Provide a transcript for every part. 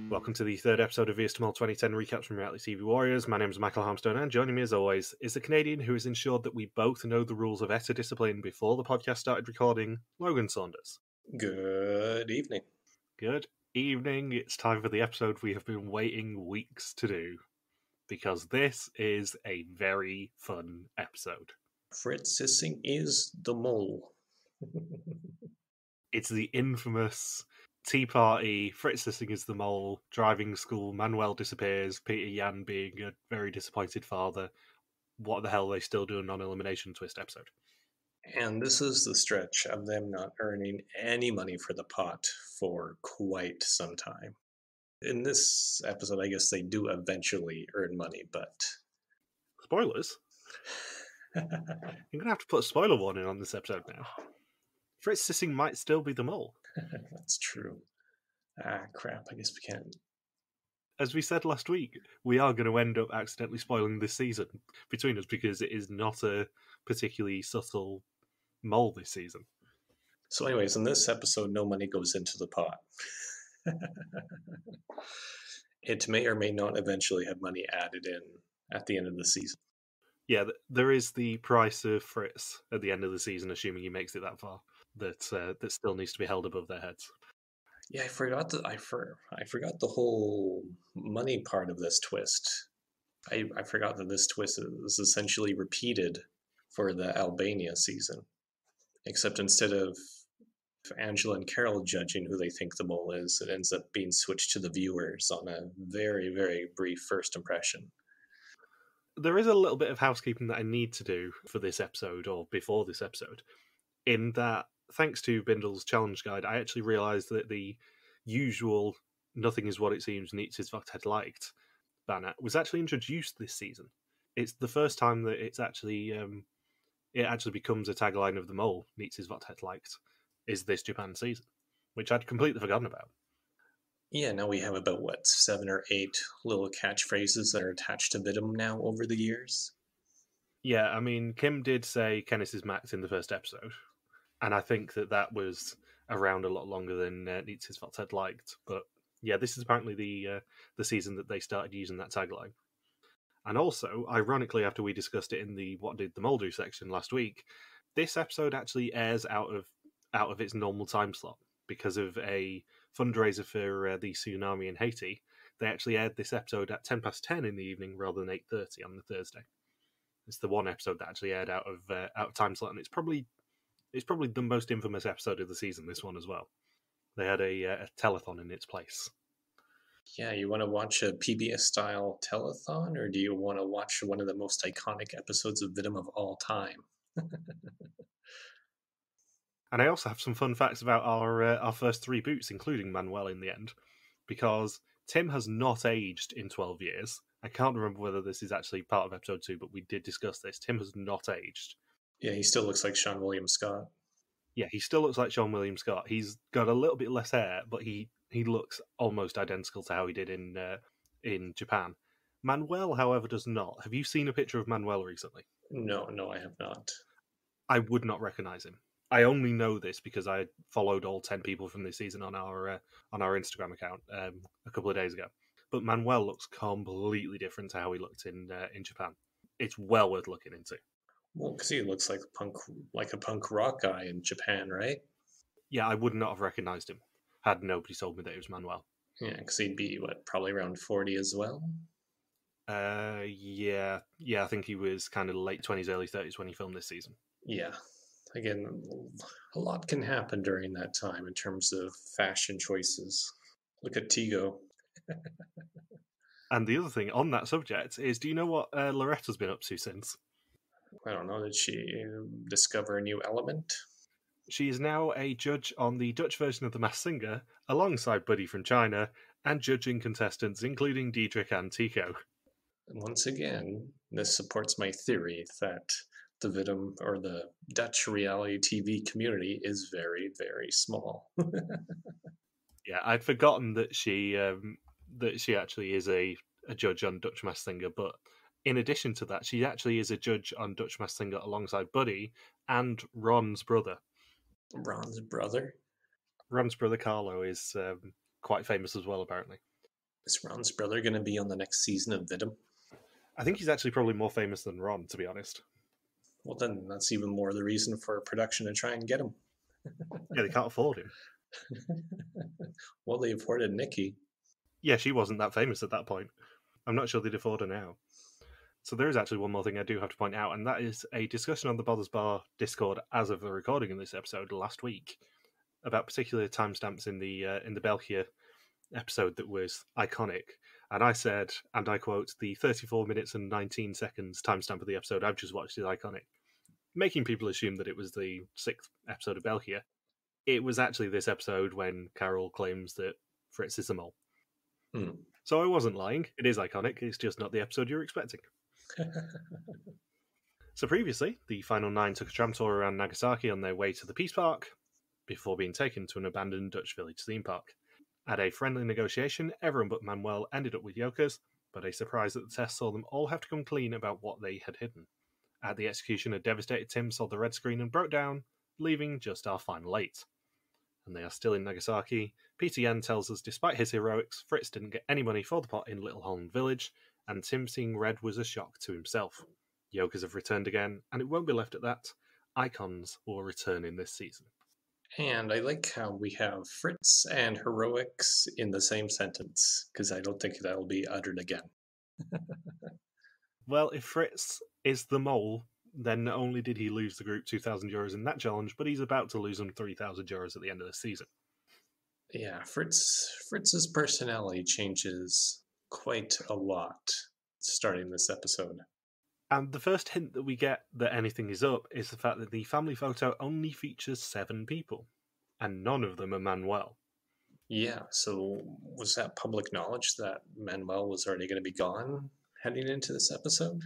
Welcome to the third episode of Veers to Mall 2010 Recaps from Reality TV Warriors. My name is Michael Harmstone, and joining me as always is the Canadian who has ensured that we both know the rules of ETA discipline before the podcast started recording, Logan Saunders. Good evening. Good evening. It's time for the episode we have been waiting weeks to do, because this is a very fun episode. Fritz Sissing is the mole. It's the infamous Tea Party, Fritz Sissing is the mole, driving school, Manuel disappears, Pieter Jan being a very disappointed father. What the hell are they still doing non-elimination twist episode? And this is the stretch of them not earning any money for the pot for quite some time. In this episode, I guess they do eventually earn money, but... Spoilers? You're going to have to put a spoiler warning on this episode now. Fritz Sissing might still be the mole. That's true. Ah, crap, I guess we can't. As we said last week, we are going to end up accidentally spoiling this season between us because it is not a particularly subtle mole this season. So anyways, in this episode, no money goes into the pot. It may or may not eventually have money added in at the end of the season. Yeah, there is the price of Fritz at the end of the season, assuming he makes it that far, that still needs to be held above their heads. Yeah, I forgot the whole money part of this twist. I forgot that this twist is essentially repeated for the Albania season, except instead of Angela and Karel judging who they think the mole is, it ends up being switched to the viewers on a very, very brief first impression. There is a little bit of housekeeping that I need to do for this episode, or before this episode, in that, thanks to Bindle's challenge guide, I actually realised that the usual "nothing is what it seems, niets is wat het lijkt" banner was actually introduced this season. It's the first time that it's actually it actually becomes a tagline of the mole. "Niets is wat het lijkt" is this Japan season, which I'd completely forgotten about. Yeah, now we have about, 7 or 8 little catchphrases that are attached to WIDM now over the years. Yeah, I mean, Kim did say Kennis is Max in the first episode, and I think that was around a lot longer than Niets is wat het lijkt. But yeah, this is apparently the season that they started using that tagline. And also, ironically, after we discussed it in the What Did the Mole Do section last week, this episode actually airs out of its normal time slot because of a fundraiser for the tsunami in Haiti. They actually aired this episode at 10:10 in the evening rather than 8:30 on the Thursday. It's the one episode that actually aired out of time slot, and it's probably the most infamous episode of the season, this one as well. They had a telethon in its place. Yeah, you want to watch a PBS-style telethon, or do you want to watch one of the most iconic episodes of WIDM of all time? And I also have some fun facts about our first 3 boots, including Manuel in the end, because Tim has not aged in 12 years. I can't remember whether this is actually part of episode 2, but we did discuss this. Tim has not aged. Yeah, he still looks like Sean William Scott. Yeah, he still looks like Sean William Scott. He's got a little bit less hair, but he looks almost identical to how he did in Japan. Manuel, however, does not. Have you seen a picture of Manuel recently? No, I have not. I would not recognize him. I only know this because I followed all 10 people from this season on our Instagram account a couple of days ago. But Manuel looks completely different to how he looked in Japan. It's well worth looking into. Well, because he looks like a punk rock guy in Japan, right? Yeah, I would not have recognized him had nobody told me that it was Manuel. Yeah, because he'd be, probably around 40 as well? Yeah, I think he was kind of late 20s, early 30s when he filmed this season. Yeah. Again, a lot can happen during that time in terms of fashion choices. Look at Tigo. And the other thing on that subject is, do you know what Loretta's been up to since? I don't know, did she discover a new element? She is now a judge on the Dutch version of The Masked Singer, alongside Buddy from China, and judging contestants including Diedrich and Tico. And once again, this supports my theory that the WIDM, or the Dutch reality TV community, is very, very small. Yeah, I'd forgotten that she actually is a judge on Dutch Masked Singer, but in addition to that, she actually is a judge on Dutch Masked Singer alongside Buddy and Ron's brother. Ron's brother? Ron's brother Carlo is quite famous as well, apparently. Is Ron's brother going to be on the next season of WIDM? I think he's actually probably more famous than Ron, to be honest. Well, then that's even more the reason for production to try and get him. Yeah, they can't afford him. Well, they afforded Nikki. Yeah, she wasn't that famous at that point. I'm not sure they'd afford her now. So there is actually one more thing I do have to point out, and that is a discussion on the Bothers Bar Discord as of the recording of this episode last week about particular timestamps in the Belkia episode that was iconic. And I said, and I quote, the 34 minutes and 19 seconds timestamp of the episode I've just watched is iconic, making people assume that it was the 6th episode of Belkia. It was actually this episode when Karel claims that Fritz is the mole. So I wasn't lying. It is iconic. It's just not the episode you're expecting. So previously, the final 9 took a tram tour around Nagasaki on their way to the Peace Park before being taken to an abandoned Dutch village theme park. At a friendly negotiation, everyone but Manuel ended up with yokers, but a surprise at the test saw them all have to come clean about what they had hidden. At the execution, a devastated Tim saw the red screen and broke down, leaving just our final 8. And they are still in Nagasaki. Pieter Jan tells us despite his heroics, Fritz didn't get any money for the pot in Little Holland Village, and Tim seeing red was a shock to himself. Yokers have returned again, and it won't be left at that. Icons will return in this season. And I like how we have Fritz and heroics in the same sentence, because I don't think that'll be uttered again. Well, if Fritz is the mole, then not only did he lose the group €2,000 in that challenge, but he's about to lose them €3,000 at the end of the season. Yeah, Fritz's personality changes quite a lot starting this episode. And the first hint that we get that anything is up is the fact that the family photo only features 7 people, and none of them are Manuel. Yeah, so was that public knowledge that Manuel was already going to be gone heading into this episode?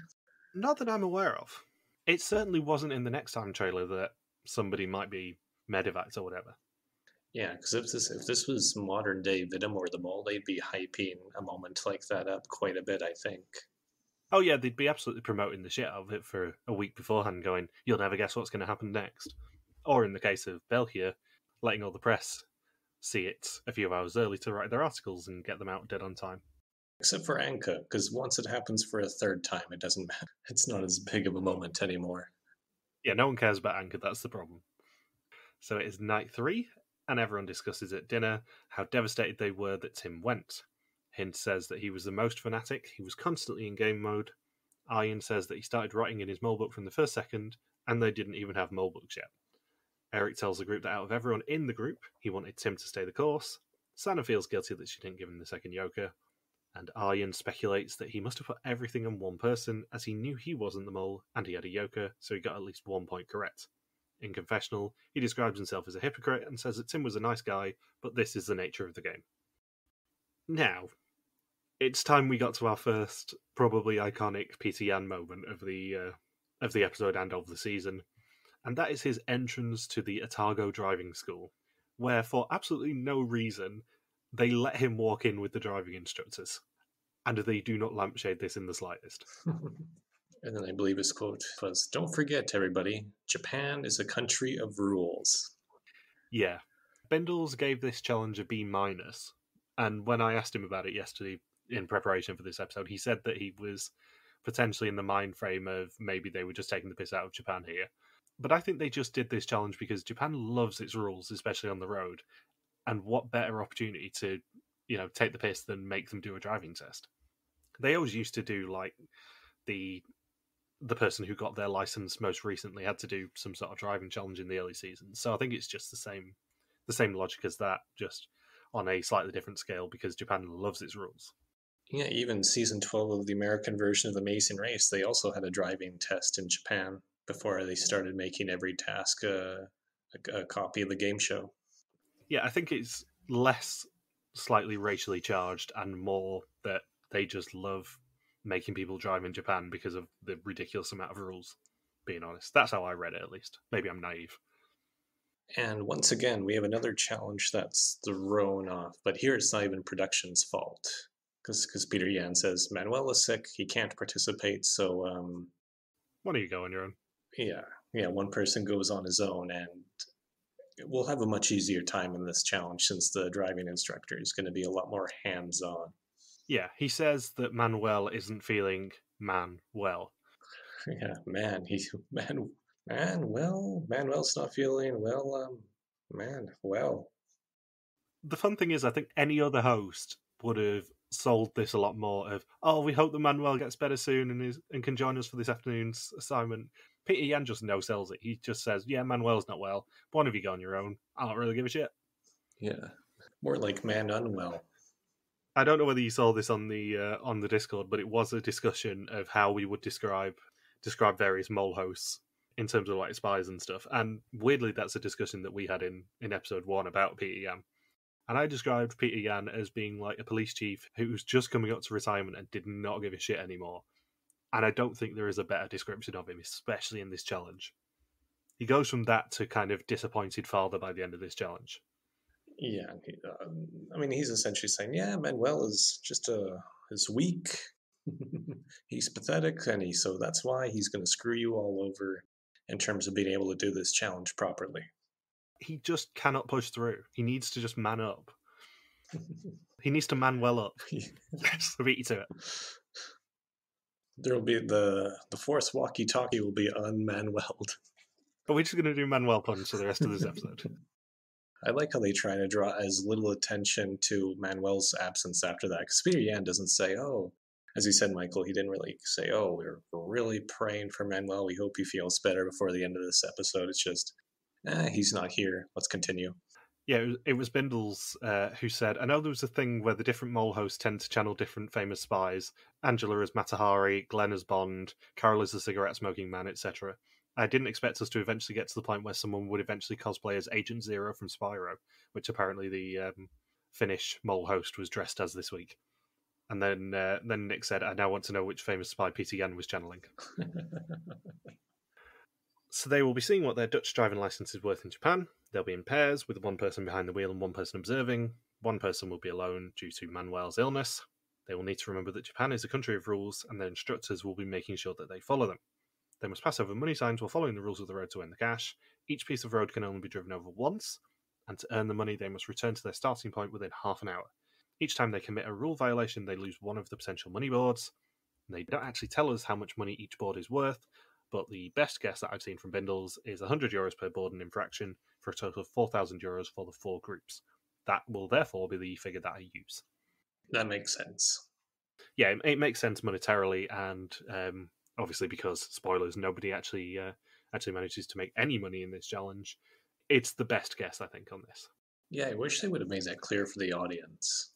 Not that I'm aware of. It certainly wasn't in the next time trailer that somebody might be medevac or whatever. Yeah, because if this was modern day WIDM or the mole, they'd be hyping a moment like that up quite a bit, I think. Oh yeah, they'd be absolutely promoting the shit out of it for a week beforehand, going, you'll never guess what's going to happen next. Or in the case of Belkia, letting all the press see it a few hours early to write their articles and get them out dead on time. Except for Anka, because once it happens for a third time, it doesn't matter. It's not as big of a moment anymore. Yeah, no one cares about Anka, that's the problem. So it is night 3, and everyone discusses at dinner how devastated they were that Tim went. Hint says that he was the most fanatic, he was constantly in game mode. Ian says that he started writing in his mole book from the first second, and they didn't even have mole books yet. Eric tells the group that out of everyone in the group, he wanted Tim to stay the course. Sanne feels guilty that she didn't give him the second yoker, and Ian speculates that he must have put everything on one person, as he knew he wasn't the mole, and he had a yoker, so he got at least 1 point correct. In confessional, he describes himself as a hypocrite and says that Tim was a nice guy, but this is the nature of the game. Now, it's time we got to our first, probably iconic Pieter Jan moment of the episode and of the season, and that is his entrance to the Otago driving school, where for absolutely no reason they let him walk in with the driving instructors, and they do not lampshade this in the slightest. And then I believe his quote was, "Don't forget, everybody, Japan is a country of rules." Yeah. Bendels gave this challenge a B-, and when I asked him about it yesterday in preparation for this episode, he said that he was potentially in the mind frame of maybe they were just taking the piss out of Japan here. But I think they just did this challenge because Japan loves its rules, especially on the road, and what better opportunity to, take the piss than make them do a driving test. They always used to do, like, the person who got their license most recently had to do some sort of driving challenge in the early seasons. So I think it's just the same logic as that, just on a slightly different scale, because Japan loves its rules. Yeah, even season 12 of the American version of Amazing Race, they also had a driving test in Japan before they started making every task a copy of the game show. Yeah, I think it's less slightly racially charged and more that they just love making people drive in Japan because of the ridiculous amount of rules, being honest. That's how I read it, at least. Maybe I'm naive. And once again, we have another challenge that's thrown off, but here it's not even production's fault. Because Pieter Jan says, Manuel is sick, he can't participate, so... Why don't you go on your own? Yeah, one person goes on his own, and we'll have a much easier time in this challenge since the driving instructor is going to be a lot more hands-on. Yeah, he says that Manuel isn't feeling man well. Yeah, Manuel's not feeling well. Well. The fun thing is, I think any other host would have sold this a lot more of, oh, we hope that Manuel gets better soon and can join us for this afternoon's assignment. Pieter Jan just no-sells it. He just says, yeah, Manuel's not well. One of you go on your own. I don't really give a shit. Yeah, more like man unwell. I don't know whether you saw this on the Discord, but it was a discussion of how we would describe various mole hosts in terms of like spies and stuff. And weirdly, that's a discussion that we had in episode 1 about Pieter Jan. And I described Pieter Jan as being like a police chief who was just coming up to retirement and did not give a shit anymore. And I don't think there is a better description of him, especially in this challenge. He goes from that to kind of disappointed father by the end of this challenge. Yeah, I mean, he's essentially saying, yeah, Manuel is just is weak. He's pathetic, and so that's why he's going to screw you all over in terms of being able to do this challenge properly. He just cannot push through. He needs to just man up. He needs to man well up. Yes, beat you to it. There will be the force walkie-talkie will be unmanuelled. But we're just going to do Manuel puns for the rest of this episode. I like how they try to draw as little attention to Manuel's absence after that, because Pieter Jan doesn't say, oh, as you said, Michael, he didn't really say, oh, we're really praying for Manuel. We hope he feels better before the end of this episode. It's just, he's not here. Let's continue. Yeah, it was Bindles who said, I know there was a thing where the different mole hosts tend to channel different famous spies. Angela as Matahari, Glenn as Bond, Karel as the cigarette-smoking man, etc. I didn't expect us to eventually get to the point where someone would eventually cosplay as Agent Zero from Spyro, which apparently the Finnish mole host was dressed as this week. And then Nick said, I now want to know which famous spy Pieter Jan was channeling. So they will be seeing what their Dutch driving licence is worth in Japan. They'll be in pairs, with one person behind the wheel and one person observing. One person will be alone due to Manuel's illness. They will need to remember that Japan is a country of rules, and their instructors will be making sure that they follow them. They must pass over money signs while following the rules of the road to earn the cash. Each piece of road can only be driven over once, and to earn the money they must return to their starting point within half an hour. Each time they commit a rule violation, they lose one of the potential money boards. They don't actually tell us how much money each board is worth, but the best guess that I've seen from Bindles is €100 per board and infraction for a total of €4,000 for the 4 groups. That will therefore be the figure that I use. That makes sense. Yeah, it makes sense monetarily, and obviously because, spoilers, nobody actually manages to make any money in this challenge. It's the best guess, I think, on this. Yeah, I wish they would have made that clear for the audience.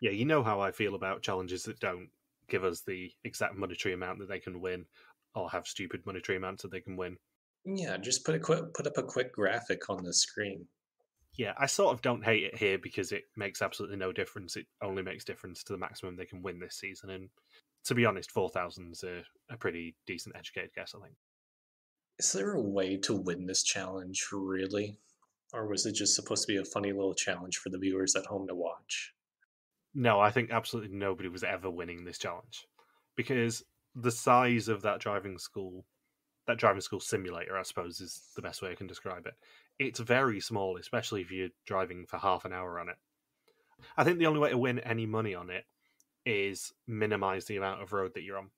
Yeah, you know how I feel about challenges that don't give us the exact monetary amount that they can win, or have stupid monetary amounts that they can win. Yeah, just put up a quick graphic on the screen. Yeah, I sort of don't hate it here because it makes absolutely no difference. It only makes difference to the maximum they can win this season. And to be honest, 4,000's a pretty decent educated guess, I think. Is there a way to win this challenge, really? Or was it just supposed to be a funny little challenge for the viewers at home to watch? No, I think absolutely nobody was ever winning this challenge. Because the size of that driving school simulator, I suppose, is the best way I can describe it. It's very small, especially if you're driving for half an hour on it. I think the only way to win any money on it is minimize the amount of road that you're on.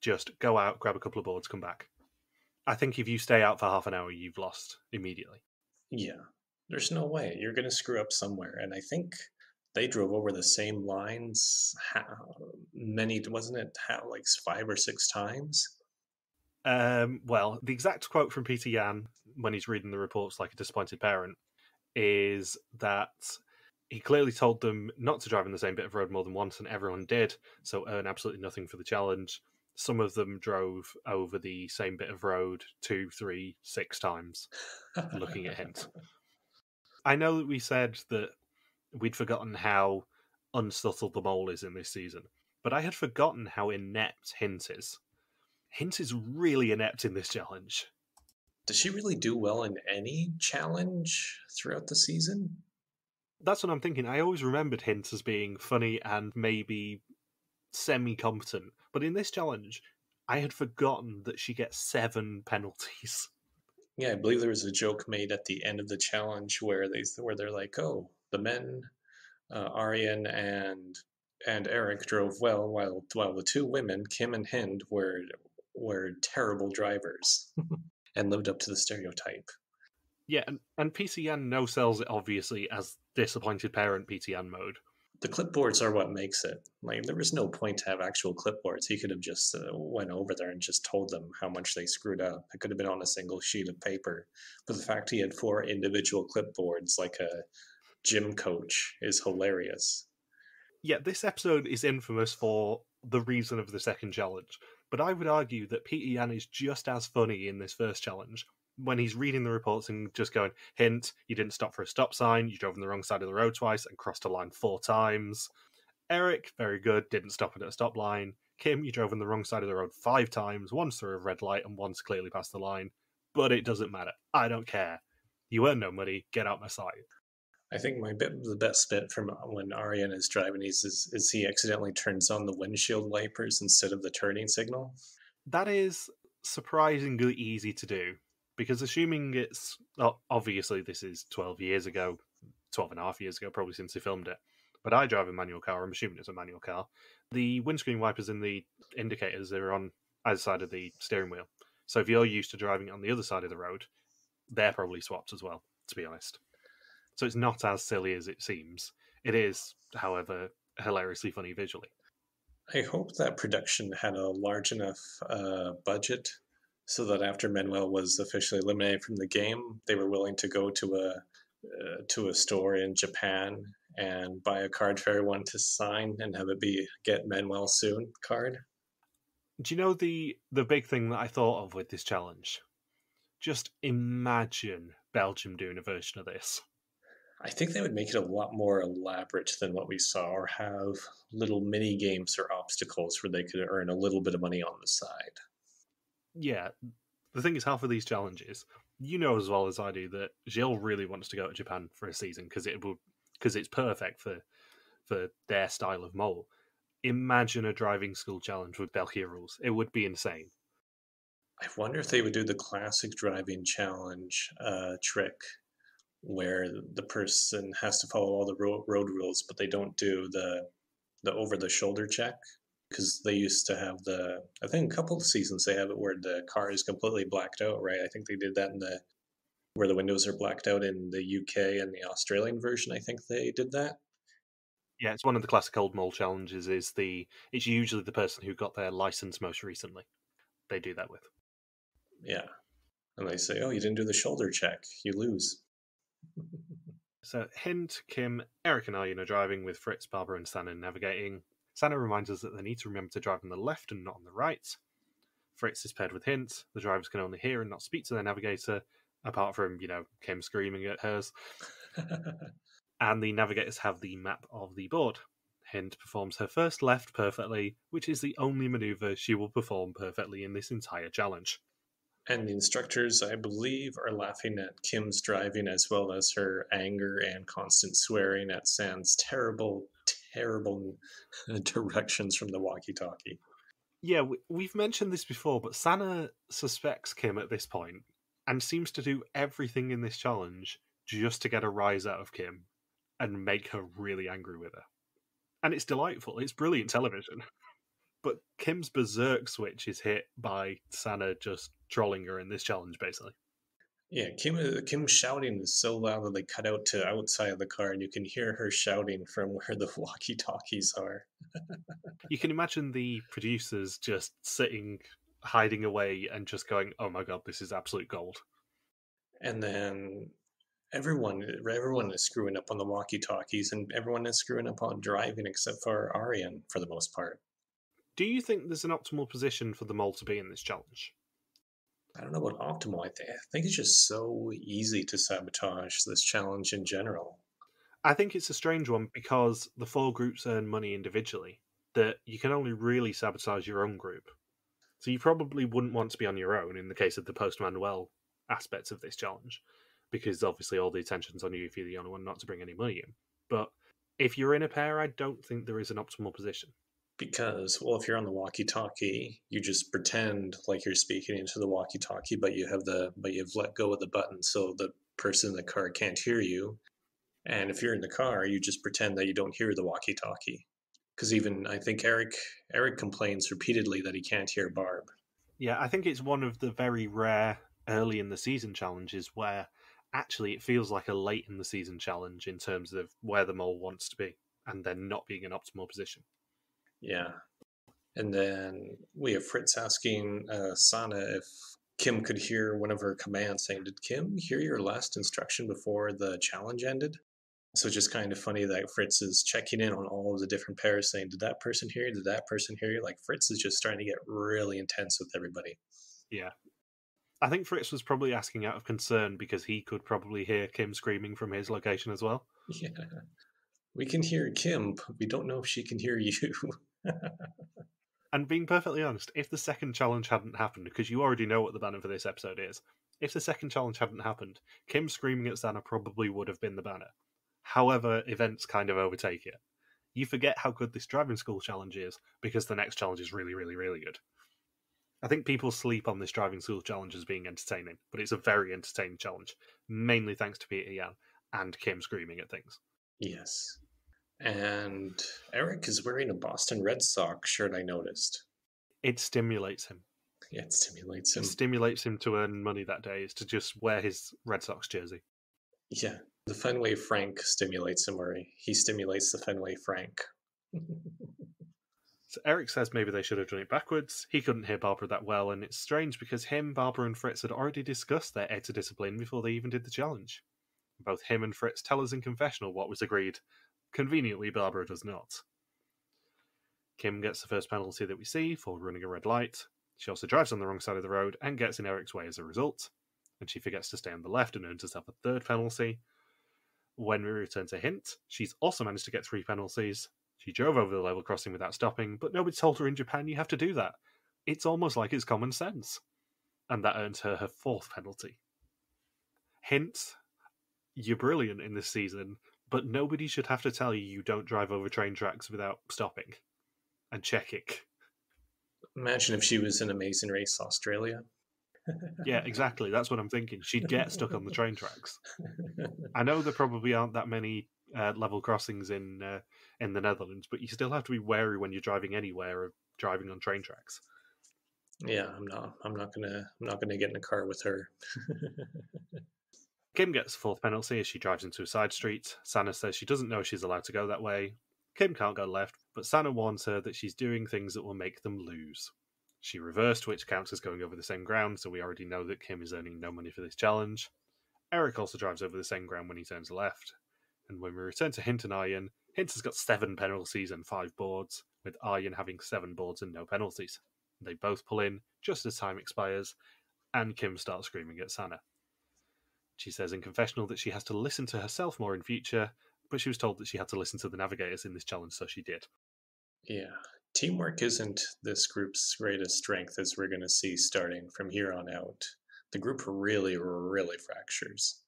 Just go out, grab a couple of boards, come back. I think if you stay out for half an hour, you've lost immediately. Yeah, there's no way. You're going to screw up somewhere. And I think they drove over the same lines like 5 or 6 times? Well, the exact quote from Pieter Jan when he's reading the reports like a disappointed parent is that he clearly told them not to drive on the same bit of road more than once, and everyone did, so earn absolutely nothing for the challenge. Some of them drove over the same bit of road 2, 3, 6 times, looking at hints. I know that we said that we'd forgotten how unsubtle the mole is in this season, but I had forgotten how inept Hint is. Hint is really inept in this challenge. Does she really do well in any challenge throughout the season? That's what I'm thinking. I always remembered Hint as being funny and maybe semi-competent, but in this challenge, I had forgotten that she gets 7 penalties. Yeah, I believe there was a joke made at the end of the challenge where they're like, "Oh, the men, Aryan and and Eric drove well, while the two women, Kim and Hind, were terrible drivers and lived up to the stereotype. Yeah, and Pieter Jan no-sells it obviously as disappointed parent Pieter Jan mode. The clipboards are what makes it. Like, there was no point to have actual clipboards. He could have just went over there and just told them how much they screwed up. It could have been on a single sheet of paper. But the fact he had 4 individual clipboards like a gym coach is hilarious. Yeah, this episode is infamous for the reason of the second challenge, but I would argue that Pieter Jan is just as funny in this first challenge, when he's reading the reports and just going, hint, you didn't stop for a stop sign, you drove on the wrong side of the road twice and crossed a line 4 times. Eric, very good, didn't stop at a stop line. Kim, you drove on the wrong side of the road 5 times, once through a red light and once clearly past the line. But it doesn't matter. I don't care. You earn no money, get out my sight. I think the best bit from when Aryan is driving is he accidentally turns on the windshield wipers instead of the turning signal. That is surprisingly easy to do, because assuming it's... obviously this is 12 years ago, 12 and a half years ago, probably since they filmed it, but I drive a manual car, I'm assuming it's a manual car. The windscreen wipers and the indicators are on either side of the steering wheel. So if you're used to driving on the other side of the road, they're probably swapped as well, to be honest. So it's not as silly as it seems. It is, however, hilariously funny visually. I hope that production had a large enough budget so that after Manuel was officially eliminated from the game, they were willing to go to a store in Japan and buy a card for everyone to sign and have it be "Get Manuel Soon" card. Do you know the big thing that I thought of with this challenge? Just imagine Belgium doing a version of this. I think they would make it a lot more elaborate than what we saw, or have little mini games or obstacles where they could earn a little bit of money on the side. Yeah, the thing is, half of these challenges, you know as well as I do that Gilles really wants to go to Japan for a season because it's perfect for their style of mole. Imagine a driving school challenge with Belgian rules. It would be insane. I wonder if they would do the classic driving challenge trick where the person has to follow all the road rules, but they don't do the over-the-shoulder check, because they used to have I think a couple of seasons they have it where the car is completely blacked out, right? I think they did that where the windows are blacked out in the UK and the Australian version. I think they did that. Yeah, it's one of the classic old mole challenges. It's usually the person who got their license most recently. They do that with. Yeah. And they say, oh, you didn't do the shoulder check. You lose. So, Hint, Kim, Eric and Arjen are driving with Fritz, Barbara and Sanne navigating. Sanne reminds us that they need to remember to drive on the left and not on the right. Fritz is paired with Hint. The drivers can only hear and not speak to their navigator, apart from, Kim screaming at hers. And the navigators have the map of the board. Hint performs her first left perfectly, which is the only manoeuvre she will perform perfectly in this entire challenge. And the instructors, I believe, are laughing at Kim's driving as well as her anger and constant swearing at Sanne's terrible, terrible directions from the walkie-talkie. Yeah, we've mentioned this before, but Sanne suspects Kim at this point and seems to do everything in this challenge just to get a rise out of Kim and make her really angry with her. And it's delightful. It's brilliant television. But Kim's berserk switch is hit by Sanne just trolling her in this challenge, basically. Yeah, Kim's shouting is so loud that they cut out to outside of the car, and you can hear her shouting from where the walkie-talkies are. You can imagine the producers just sitting, hiding away, and just going, oh my god, this is absolute gold. And then everyone is screwing up on the walkie-talkies, and everyone is screwing up on driving except for Arjen, for the most part. Do you think there's an optimal position for the mole to be in this challenge? I don't know about optimal. I think it's just so easy to sabotage this challenge in general. I think it's a strange one because the 4 groups earn money individually, that you can only really sabotage your own group. So you probably wouldn't want to be on your own in the case of the post-Manuel aspects of this challenge, because obviously all the attention's on you if you're the only one not to bring any money in. But if you're in a pair, I don't think there is an optimal position. Because, well, if you're on the walkie-talkie, you just pretend like you're speaking into the walkie-talkie, but you've let go of the button so the person in the car can't hear you. And if you're in the car, you just pretend that you don't hear the walkie-talkie. Because even I think Eric complains repeatedly that he can't hear Barb. Yeah, I think it's one of the very rare early in the season challenges where actually it feels like a late in the season challenge in terms of where the mole wants to be and then not being in optimal position. Yeah. And then we have Fritz asking Sanne if Kim could hear one of her commands, saying, "Did Kim hear your last instruction before the challenge ended?" So it's just kind of funny that Fritz is checking in on all of the different pairs, saying, "Did that person hear you? Did that person hear you?" Like Fritz is just starting to get really intense with everybody. Yeah. I think Fritz was probably asking out of concern because he could probably hear Kim screaming from his location as well. Yeah. We can hear Kim, but we don't know if she can hear you. And being perfectly honest, if the second challenge hadn't happened, because you already know what the banner for this episode is, if the second challenge hadn't happened, Kim screaming at Sanne probably would have been the banner. However, events kind of overtake it. You forget how good this driving school challenge is because the next challenge is really, really, really good. I think people sleep on this driving school challenge as being entertaining, but it's a very entertaining challenge, mainly thanks to Pieter Jan and Kim screaming at things. Yes. And Eric is wearing a Boston Red Sox shirt, I noticed. It stimulates him. Yeah, it stimulates him. It stimulates him to earn money that day, is to just wear his Red Sox jersey. Yeah. The Fenway Frank stimulates him, or he stimulates the Fenway Frank. So Eric says maybe they should have done it backwards. He couldn't hear Barbara that well, and it's strange because him, Barbara, and Fritz had already discussed their ed to discipline before they even did the challenge. Both him and Fritz tell us in confessional what was agreed. Conveniently, Barbara does not. Kim gets the first penalty that we see for running a red light. She also drives on the wrong side of the road and gets in Eric's way as a result. And she forgets to stay on the left and earns herself a third penalty. When we return to Hint, she's also managed to get 3 penalties. She drove over the level crossing without stopping, but nobody told her in Japan you have to do that. It's almost like it's common sense. And that earns her her 4th penalty. Hint, you're brilliant in this season, but nobody should have to tell you don't drive over train tracks without stopping and checking. Imagine if she was in Amazing Race Australia. Yeah, exactly. That's what I'm thinking. She'd get stuck on the train tracks. I know there probably aren't that many level crossings in the Netherlands, but you still have to be wary when you're driving anywhere of driving on train tracks. Yeah, I'm not gonna get in a car with her. Kim gets 4th penalty as she drives into a side street. Sanne says she doesn't know she's allowed to go that way. Kim can't go left, but Sanne warns her that she's doing things that will make them lose. She reversed, which counts as going over the same ground, so we already know that Kim is earning no money for this challenge. Eric also drives over the same ground when he turns left. And when we return to Hint and Arjen, Hint has got 7 penalties and 5 boards, with Arjen having 7 boards and no penalties. They both pull in just as time expires, and Kim starts screaming at Sanne. She says in confessional that she has to listen to herself more in future, but she was told that she had to listen to the navigators in this challenge, so she did. Yeah. Teamwork isn't this group's greatest strength, as we're going to see starting from here on out. The group really, really fractures.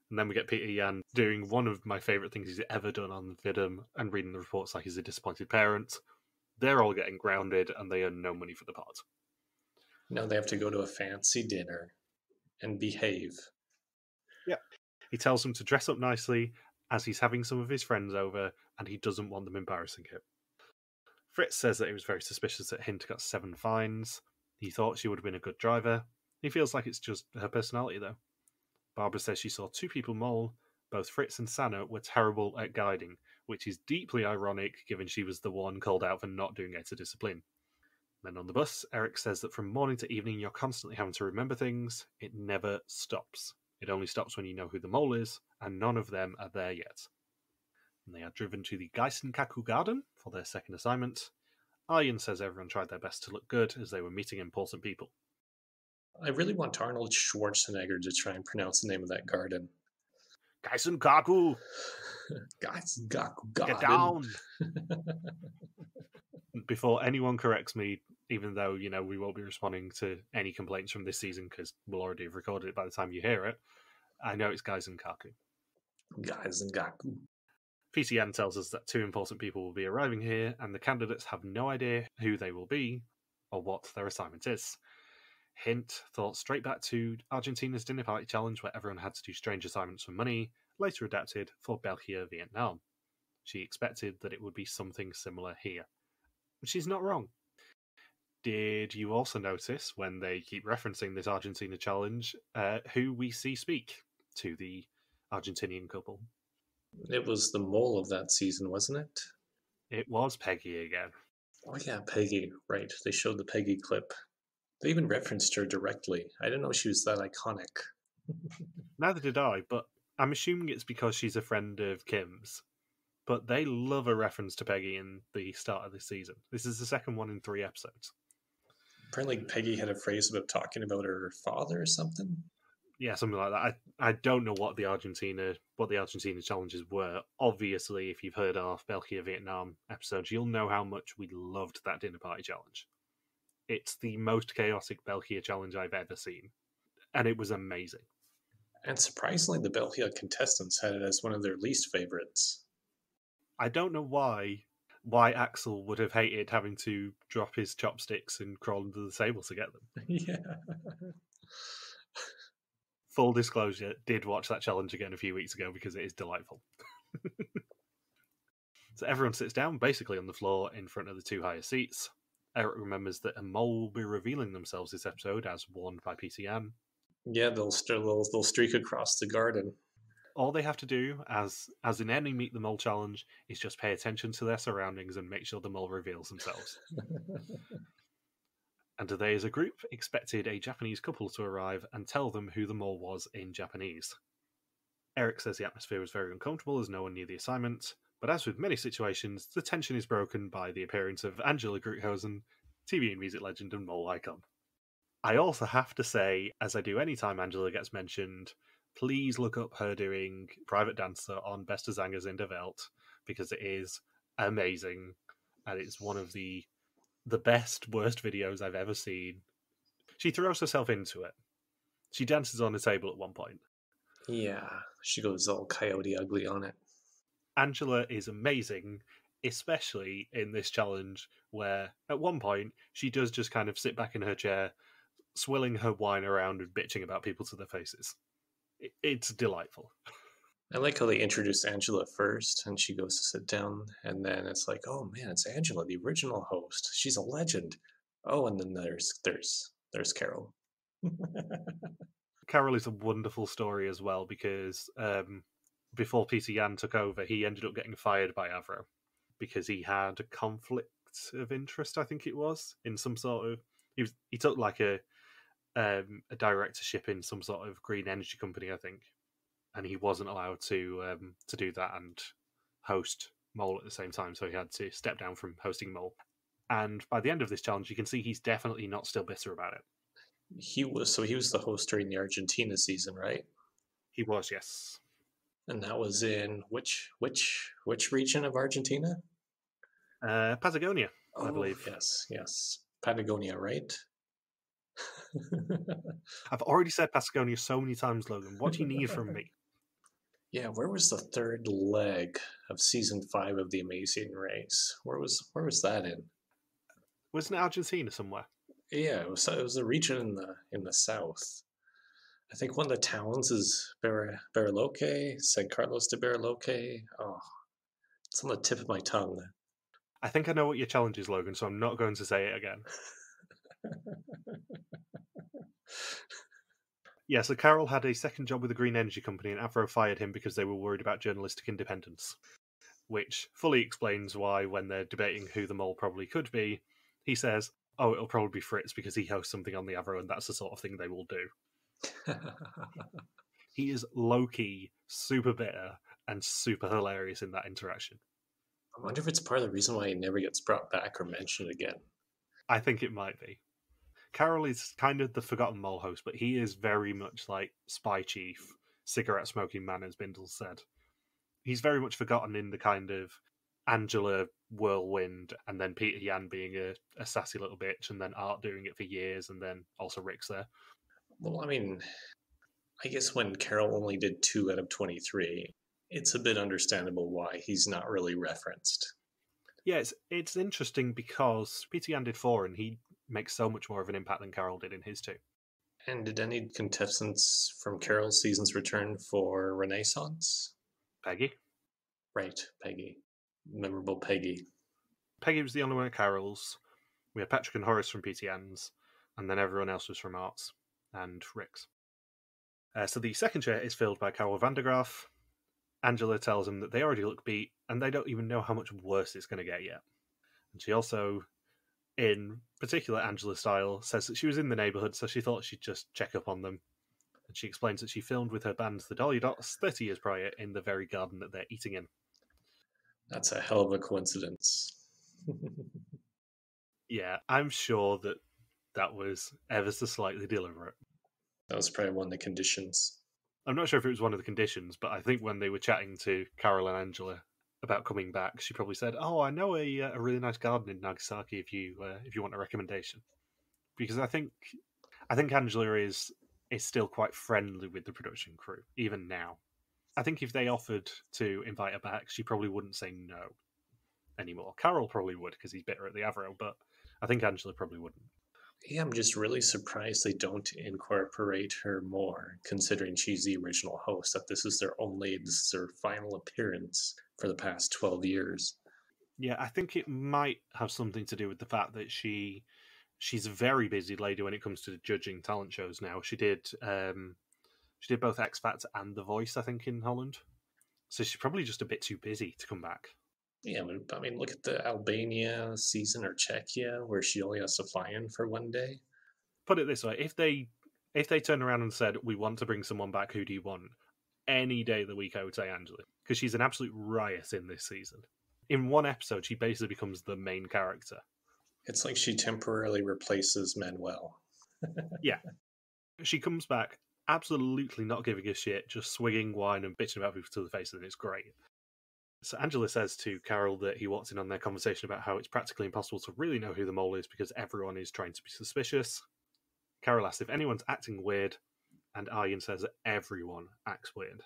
And then we get Pieter Jan doing one of my favourite things he's ever done on WIDM and reading the reports like he's a disappointed parent. They're all getting grounded and they earn no money for the pod. Now they have to go to a fancy dinner and behave. Yep. He tells them to dress up nicely as he's having some of his friends over and he doesn't want them embarrassing him. Fritz says that he was very suspicious that Hint got 7 fines. He thought she would have been a good driver. He feels like it's just her personality, though. Barbara says she saw 2 people mole. Both Fritz and Sanne were terrible at guiding, which is deeply ironic given she was the one called out for not doing it to discipline. Then on the bus, Eric says that from morning to evening you're constantly having to remember things. It never stops. It only stops when you know who the mole is, and none of them are there yet. And they are driven to the Geisenkaku Garden for their second assignment. Arjen says everyone tried their best to look good as they were meeting important people. I really want Arnold Schwarzenegger to try and pronounce the name of that garden. Geisenkaku! Geisenkaku Garden! Get down! Before anyone corrects me, even though, we won't be responding to any complaints from this season because we'll already have recorded it by the time you hear it, I know it's Geisenkaku. Geisenkaku. Pieter Jan tells us that 2 important people will be arriving here, and the candidates have no idea who they will be or what their assignment is. Hint thought straight back to Argentina's dinner party challenge where everyone had to do strange assignments for money, later adapted for België, Vietnam. she expected that it would be something similar here. She's not wrong. Did you also notice, when they keep referencing this Argentina challenge, who we see speak to the Argentinian couple? It was the mole of that season, wasn't it? It was Peggy again. Oh yeah, Peggy. Right. They showed the Peggy clip. They even referenced her directly. I didn't know she was that iconic. Neither did I, but I'm assuming it's because she's a friend of Kim's. But they love a reference to Peggy in the start of this season. This is the second one in 3 episodes. Apparently Peggy had a phrase about talking about her father or something. Yeah, something like that. I don't know what the Argentina challenges were. Obviously, if you've heard our Belgium Vietnam episodes, you'll know how much we loved that dinner party challenge. It's the most chaotic Belgium challenge I've ever seen, and it was amazing. And surprisingly, the Belgium contestants had it as one of their least favorites. I don't know why Axel would have hated having to drop his chopsticks and crawl under the table to get them. Yeah. Full disclosure, did watch that challenge again a few weeks ago because it is delightful. So everyone sits down basically on the floor in front of the 2 highest seats. Eric remembers that a mole will be revealing themselves this episode, as warned by Pieter Jan. Yeah, they'll streak across the garden. All they have to do, as in any Meet the Mole challenge, is just pay attention to their surroundings and make sure the mole reveals themselves. And they, as a group, expected a Japanese couple to arrive and tell them who the mole was in Japanese. Eric says the atmosphere was very uncomfortable as no one knew the assignment, but as with many situations, the tension is broken by the appearance of Angela Groothuizen, TV and music legend and mole icon. I also have to say, as I do anytime Angela gets mentioned, please look up her doing Private Dancer on Beste Zangers in de Welt, because it is amazing, and it's one of the best, worst videos I've ever seen. She throws herself into it. She dances on a table at one point. Yeah, she goes all Coyote Ugly on it. Angela is amazing, especially in this challenge where at one point she does just kind of sit back in her chair, swilling her wine around and bitching about people to their faces. It's delightful. I like how they introduce Angela first, and she goes to sit down, and then it's like, oh man, it's Angela, the original host. She's a legend. Oh, and then there's Karel. Karel is a wonderful story as well because before Pieter Jan took over, he ended up getting fired by Avro because he had a conflict of interest, I think it was, in some sort of... He took like a directorship in some sort of green energy company, I think, and he wasn't allowed to do that and host Mole at the same time, so he had to step down from hosting Mole. And by the end of this challenge, you can see he's definitely not still bitter about it. He was the host during the Argentina season, right? He was, yes. And that was in which region of Argentina? Patagonia, I believe. Yes. Patagonia, right? I've already said Patagonia so many times, Logan. What do you need from me? Yeah, where was the third leg of season 5 of The Amazing Race? Where was that in? Wasn't it Argentina somewhere? Yeah, it was a region in the south. I think one of the towns is Bariloche, San Carlos de Bariloche. Oh, it's on the tip of my tongue. I think I know what your challenge is, Logan, so I'm not going to say it again. Yeah, so Karel had a second job with a green energy company and Avro fired him because they were worried about journalistic independence, which fully explains why, when they're debating who the mole probably could be, he says, oh, it'll probably be Fritz because he hosts something on the Avro and that's the sort of thing they will do. He is low-key, super bitter, and super hilarious in that interaction. I wonder if it's part of the reason why he never gets brought back or mentioned again. I think it might be. Karel is kind of the forgotten mole host, but he is very much like Spy Chief, cigarette smoking man, as Bindle said. He's very much forgotten in the kind of Angela whirlwind, and then Pieter Jan being a sassy little bitch, and then Art doing it for years, and then also Rick's there. Well, I mean, I guess when Karel only did 2 out of 23, it's a bit understandable why he's not really referenced. Yeah, it's interesting because Pieter Jan did 4, and he makes so much more of an impact than Karel did in his 2. And did any contestants from Karel's seasons return for Renaissance? Peggy? Right, Peggy. Memorable Peggy. Peggy was the only one at Karel's. We had Patrick and Horace from Pieter Jan's, and then everyone else was from Arts and Rick's. So the second chair is filled by Karel van der Graaf. Angela tells him that they already look beat, and they don't even know how much worse it's going to get yet. And she also, in particular Angela style, says that she was in the neighbourhood, so she thought she'd just check up on them. And she explains that she filmed with her band, the Dolly Dots, 30 years prior in the very garden that they're eating in. That's a hell of a coincidence. Yeah, I'm sure that was ever so slightly deliberate. That was probably one of the conditions. I'm not sure if it was one of the conditions, but I think when they were chatting to Karel and Angela about coming back, she probably said, "Oh, I know a really nice garden in Nagasaki if you want a recommendation." Because I think Angela is still quite friendly with the production crew even now. I think if they offered to invite her back, she probably wouldn't say no anymore. Karel probably would because he's bitter at the Avro, but I think Angela probably wouldn't. Yeah, I'm just really surprised they don't incorporate her more, considering she's the original host, that this is their final appearance for the past 12 years. Yeah, I think it might have something to do with the fact that she's a very busy lady when it comes to judging talent shows now. She did both X Factor and The Voice, I think, in Holland. So she's probably just a bit too busy to come back. Yeah, I mean, look at the Albania season or Czechia, where she only has to fly in for one day. Put it this way: if they turned around and said, "We want to bring someone back, who do you want?" Any day of the week, I would say Angela, because she's an absolute riot in this season. In one episode, she basically becomes the main character. It's like she temporarily replaces Manuel. Yeah. She comes back absolutely not giving a shit, just swigging wine and bitching about people to the face, and it's great. So Angela says to Karel that he walks in on their conversation about how it's practically impossible to really know who the mole is because everyone is trying to be suspicious. Karel asks if anyone's acting weird, and Arjen says that everyone acts weird.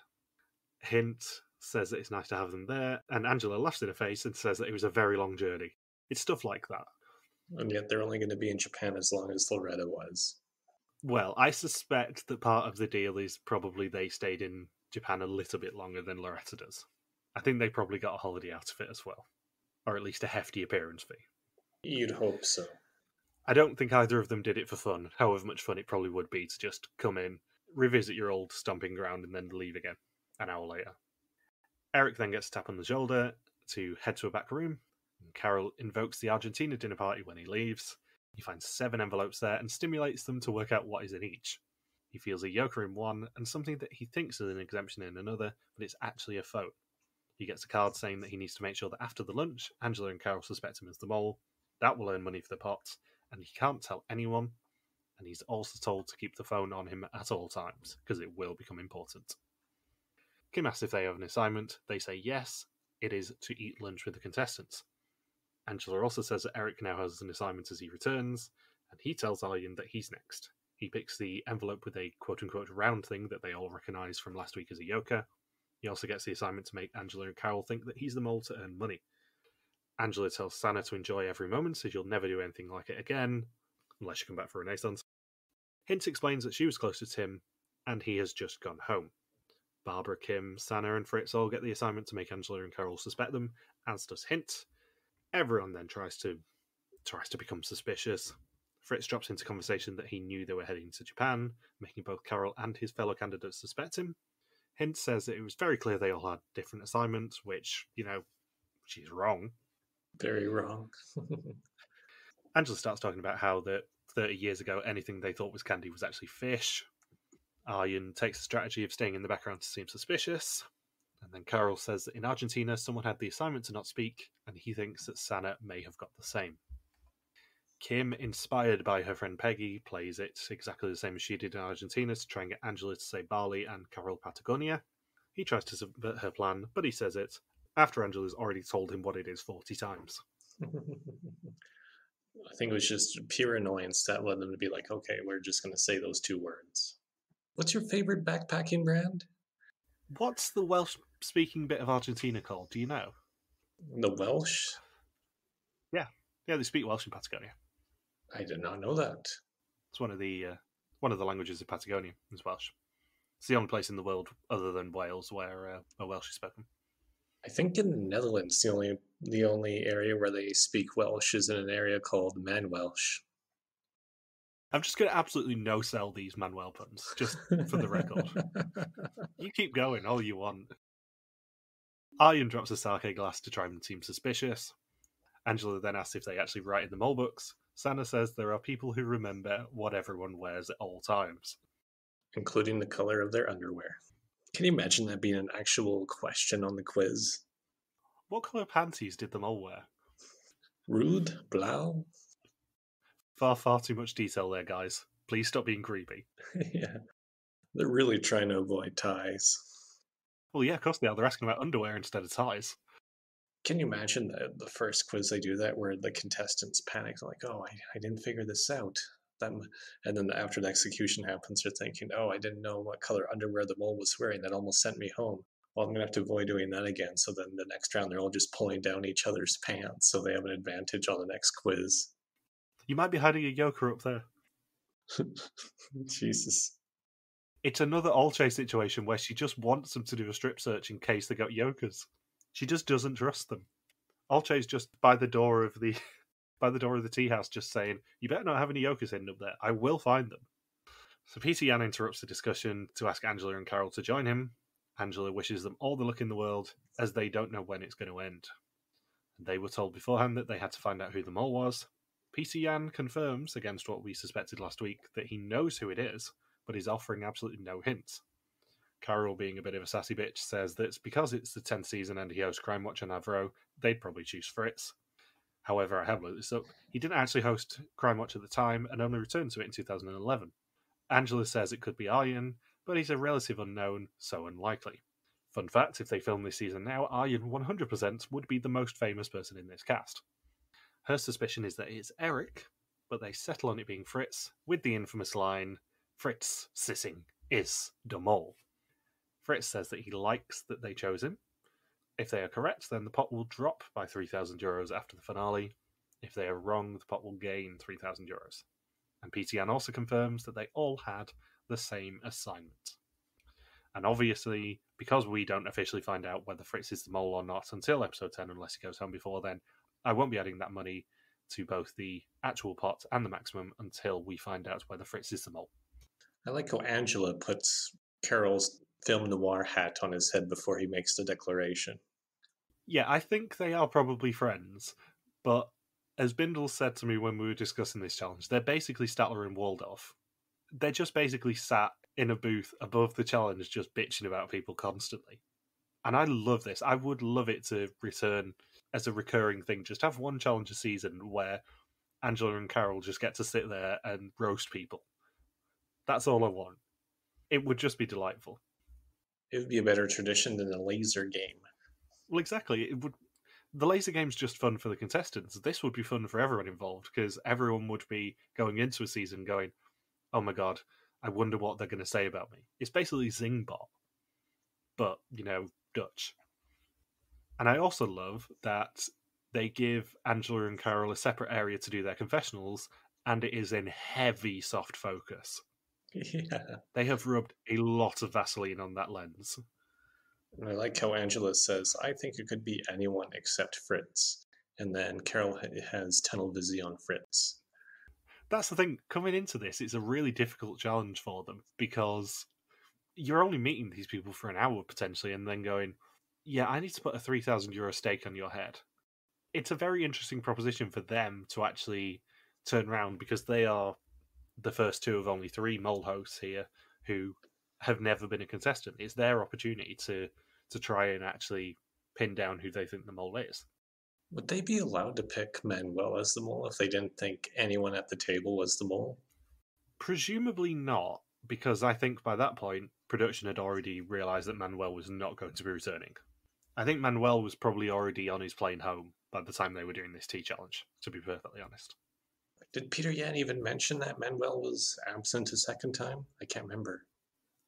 Hint says that it's nice to have them there, and Angela laughs in her face and says that it was a very long journey. It's stuff like that. And yet they're only going to be in Japan as long as Loretta was. Well, I suspect that part of the deal is probably they stayed in Japan a little bit longer than Loretta does. I think they probably got a holiday out of it as well. Or at least a hefty appearance fee. You'd hope so. I don't think either of them did it for fun, however much fun it probably would be to just come in, revisit your old stomping ground, and then leave again an hour later. Eric then gets a tap on the shoulder to head to a back room. Karel invokes the Argentina dinner party when he leaves. He finds 7 envelopes there and stimulates them to work out what is in each. He feels a yoker in one and something that he thinks is an exemption in another, but it's actually a phone. He gets a card saying that he needs to make sure that after the lunch, Angela and Karel suspect him as the mole. That will earn money for the pot, and he can't tell anyone. And he's also told to keep the phone on him at all times, because it will become important. Kim asks if they have an assignment. They say yes, it is to eat lunch with the contestants. Angela also says that Eric now has an assignment as he returns, and he tells Arjen that he's next. He picks the envelope with a quote-unquote round thing that they all recognise from last week as a yoker. He also gets the assignment to make Angela and Karel think that he's the mole to earn money. Angela tells Sanne to enjoy every moment, so you'll never do anything like it again, unless you come back for Renaissance. Hint explains that she was close to Tim, and he has just gone home. Barbara, Kim, Sanne, and Fritz all get the assignment to make Angela and Karel suspect them, as does Hint. Everyone then tries to become suspicious. Fritz drops into conversation that he knew they were heading to Japan, making both Karel and his fellow candidates suspect him. Hint says that it was very clear they all had different assignments, which, she's wrong. Very wrong. Angela starts talking about how that 30 years ago, anything they thought was candy was actually fish. Arjen takes the strategy of staying in the background to seem suspicious. And then Karel says that in Argentina, someone had the assignment to not speak, and he thinks that Sanne may have got the same. Kim, inspired by her friend Peggy, plays it exactly the same as she did in Argentina to try and get Angela to say Bali and Karel Patagonia. He tries to subvert her plan, but he says it after Angela's already told him what it is 40 times. I think it was just pure annoyance that led them to be like, okay, we're just going to say those 2 words. What's your favorite backpacking brand? What's the Welsh-speaking bit of Argentina called? Do you know? The Welsh? Yeah, they speak Welsh in Patagonia. I did not know that. It's one of the languages of Patagonia is Welsh. It's the only place in the world other than Wales where Welsh is spoken. I think in the Netherlands, the only area where they speak Welsh is in an area called Manwelsh. I'm just going to absolutely no-sell these Manuel puns, just for the record. You keep going all you want. Arjen drops a sake glass to try and seem suspicious. Angela then asks if they actually write in the mole books. Sanne says there are people who remember what everyone wears at all times, Including the color of their underwear. Can you imagine that being an actual question on the quiz? What colour panties did the mole wear? Rude? Blau? Far too much detail there, guys. Please stop being creepy. Yeah. They're really trying to avoid ties. Well, yeah, of course they are. They're asking about underwear instead of ties. Can you imagine the first quiz they do that where the contestants panic, like, oh, I didn't figure this out. And then after the execution happens, they're thinking, oh, I didn't know what color underwear the mole was wearing. That almost sent me home. Well, I'm going to have to avoid doing that again. So then the next round, they're all just pulling down each other's pants. So they have an advantage on the next quiz. You might be hiding a yoker up there. Jesus. It's another Olche situation where she just wants them to do a strip search in case they got yokers. She just doesn't trust them. Olche's just by the door of the tea house, just saying, "You better not have any yokers hidden up there. I will find them." So Pieter Jan interrupts the discussion to ask Angela and Karel to join him. Angela wishes them all the luck in the world, as they don't know when it's going to end. They were told beforehand that they had to find out who the mole was. Pieter Jan confirms, against what we suspected last week, that he knows who it is, but is offering absolutely no hints. Karel, being a bit of a sassy bitch, says that because it's the 10th season and he hosts Crime Watch on Avro, they'd probably choose Fritz. However, I have looked this up. He didn't actually host Crime Watch at the time and only returned to it in 2011. Angela says it could be Arjen, but he's a relative unknown, so unlikely. Fun fact, if they film this season now, Arjen 100% would be the most famous person in this cast. Her suspicion is that it's Eric, but they settle on it being Fritz, with the infamous line, "Fritz Sissing is the mole." Fritz says that he likes that they chose him. If they are correct, then the pot will drop by €3,000 after the finale. If they are wrong, the pot will gain €3,000. And Pieter Jan also confirms that they all had the same assignment. And obviously, because we don't officially find out whether Fritz is the mole or not until episode 10, unless he goes home before then, I won't be adding that money to both the actual pot and the maximum until we find out whether Fritz is the mole. I like how Angela puts Karel's film noir hat on his head before he makes the declaration. Yeah, I think they are probably friends, but as Bindle said to me when we were discussing this challenge, they're basically Statler and Waldorf. They're just basically sat in a booth above the challenge just bitching about people constantly. And I love this. I would love it to return as a recurring thing. Just have one challenge a season where Angela and Karel just get to sit there and roast people. That's all I want. It would just be delightful. It would be a better tradition than a laser game. Well, exactly. It would. The laser game's just fun for the contestants. This would be fun for everyone involved because everyone would be going into a season going, "Oh my god, I wonder what they're going to say about me." It's basically Zingbot, but Dutch. And I also love that they give Angela and Karel a separate area to do their confessionals, and it is in heavy soft focus. Yeah. They have rubbed a lot of Vaseline on that lens. And I like how Angela says, I think it could be anyone except Fritz. And then Karel has tunnel vision on Fritz. That's the thing. Coming into this, it's a really difficult challenge for them because you're only meeting these people for an hour potentially and then going, yeah, I need to put a €3,000 stake on your head. It's a very interesting proposition for them to actually turn around because they are the first two of only three mole hosts here who have never been a contestant. It's their opportunity to try and actually pin down who they think the mole is. Would they be allowed to pick Manuel as the mole if they didn't think anyone at the table was the mole? Presumably not, because I think by that point, production had already realised that Manuel was not going to be returning. I think Manuel was probably already on his plane home by the time they were doing this tea challenge, to be perfectly honest. Did Pieter Jan even mention that Manuel was absent a second time? I can't remember.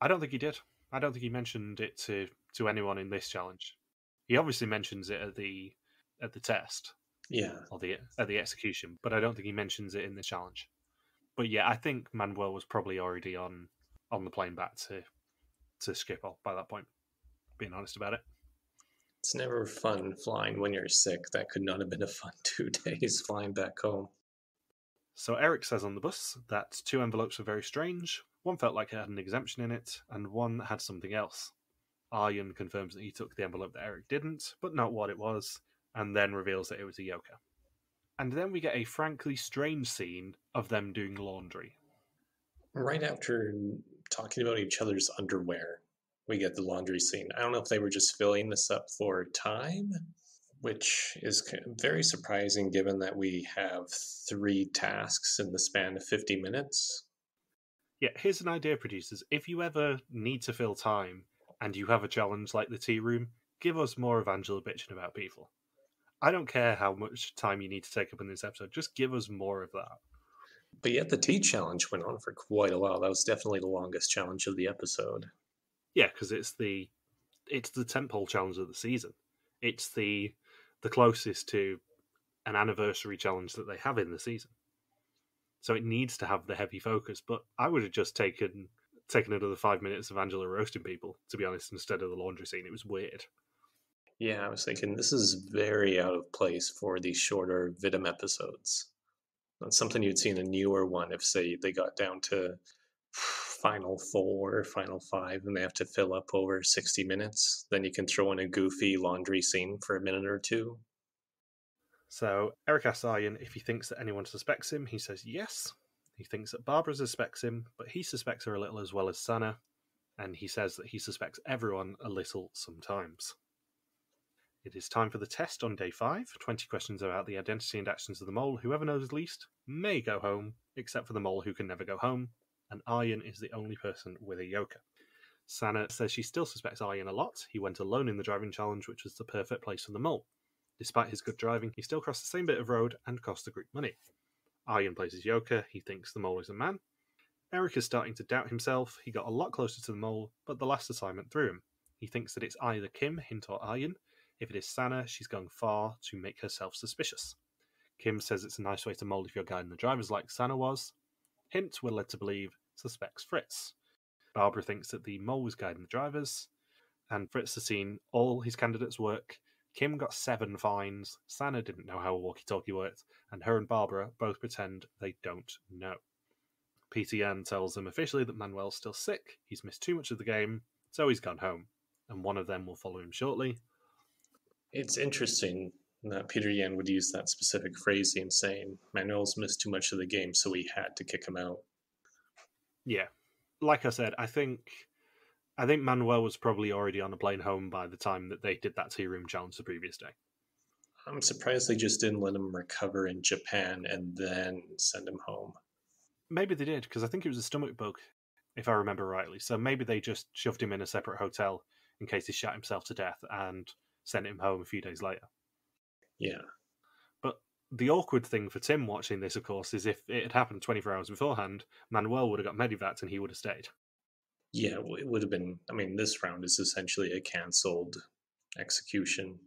I don't think he did. I don't think he mentioned it to anyone in this challenge. He obviously mentions it at the test, Yeah, or at the execution, but I don't think he mentions it in the challenge. But yeah, I think Manuel was probably already on the plane back to Schiphol by that point. Being honest about it. It's never fun flying when you're sick. That could not have been a fun 2 days flying back home. So Eric says on the bus that 2 envelopes were very strange. One felt like it had an exemption in it, and one had something else. Arjen confirms that he took the envelope that Eric didn't, but not what it was, and then reveals that it was a yoker. And then we get a frankly strange scene of them doing laundry. Right after talking about each other's underwear, we get the laundry scene. I don't know if they were just filling this up for time, which is very surprising given that we have 3 tasks in the span of 50 minutes. Yeah, here's an idea, producers. If you ever need to fill time and you have a challenge like the tea room, give us more of Angela bitching about people. I don't care how much time you need to take up in this episode, just give us more of that. But yet the tea challenge went on for quite a while. That was definitely the longest challenge of the episode. Yeah, because it's the tentpole challenge of the season. It's the closest to an anniversary challenge that they have in the season. So it needs to have the heavy focus. But I would have just taken another 5 minutes of Angela roasting people, to be honest, instead of the laundry scene. It was weird. Yeah, I was thinking this is very out of place for these shorter WIDM episodes. That's something you'd see in a newer one if, say, they got down to final 4, final 5, and they have to fill up over 60 minutes. Then you can throw in a goofy laundry scene for a minute or two. So Eric asks Arjen if he thinks that anyone suspects him. He says yes. He thinks that Barbara suspects him, but he suspects her a little as well as Sanne, and he says that he suspects everyone a little sometimes. It is time for the test on day 5. 20 questions about the identity and actions of the mole. Whoever knows least may go home, except for the mole who can never go home, and Arjen is the only person with a yoker. Sanne says she still suspects Arjen a lot. He went alone in the driving challenge, which was the perfect place for the mole. Despite his good driving, he still crossed the same bit of road and cost the group money. Arjen plays his yoker. He thinks the mole is a man. Eric is starting to doubt himself. He got a lot closer to the mole, but the last assignment threw him. He thinks that it's either Kim, Hint, or Arjen. If it is Sanne, she's going far to make herself suspicious. Kim says it's a nice way to mold if you're guiding the drivers like Sanne was. Hint, we're led to believe, suspects Fritz. Barbara thinks that the mole was guiding the drivers, and Fritz has seen all his candidates work. Kim got 7 fines, Sanne didn't know how a walkie-talkie worked, and her and Barbara both pretend they don't know. Pieter Jan tells them officially that Manuel's still sick, he's missed too much of the game, so he's gone home, and one of them will follow him shortly. It's interesting that Pieter Jan would use that specific phrasing, saying Manuel's missed too much of the game, so we had to kick him out. Yeah. Like I said, I think Manuel was probably already on a plane home by the time that they did that tea room challenge the previous day. I'm surprised they just didn't let him recover in Japan and then send him home. Maybe they did, because I think it was a stomach bug, if I remember rightly. So maybe they just shoved him in a separate hotel in case he shot himself to death and sent him home a few days later. Yeah. But the awkward thing for Tim watching this, of course, is if it had happened 24 hours beforehand, Manuel would have got medevaced and he would have stayed. Yeah, it would have been... I mean, this round is essentially a cancelled execution.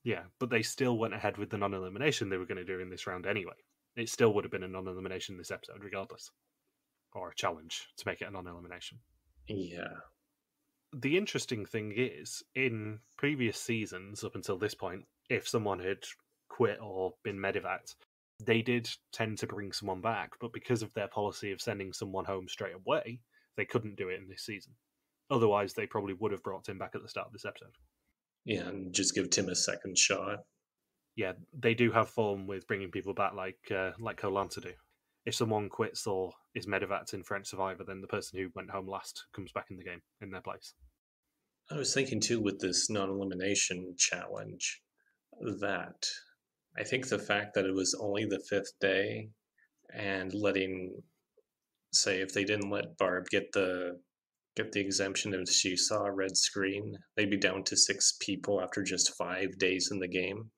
Yeah, but they still went ahead with the non-elimination they were going to do in this round anyway. It still would have been a non-elimination this episode, regardless. Or a challenge to make it a non-elimination. Yeah. The interesting thing is, in previous seasons, up until this point, if someone had quit or been medevaced, they did tend to bring someone back, but because of their policy of sending someone home straight away, they couldn't do it in this season. Otherwise, they probably would have brought Tim back at the start of this episode. Yeah, and just give Tim a second shot. Yeah, they do have form with bringing people back like Colanta do. If someone quits or is medevaced in French Survivor, then the person who went home last comes back in the game in their place. I was thinking too with this non-elimination challenge that I think the fact that it was only the 5th day and letting, say, if they didn't let Barb get the exemption if she saw a red screen, they'd be down to 6 people after just 5 days in the game.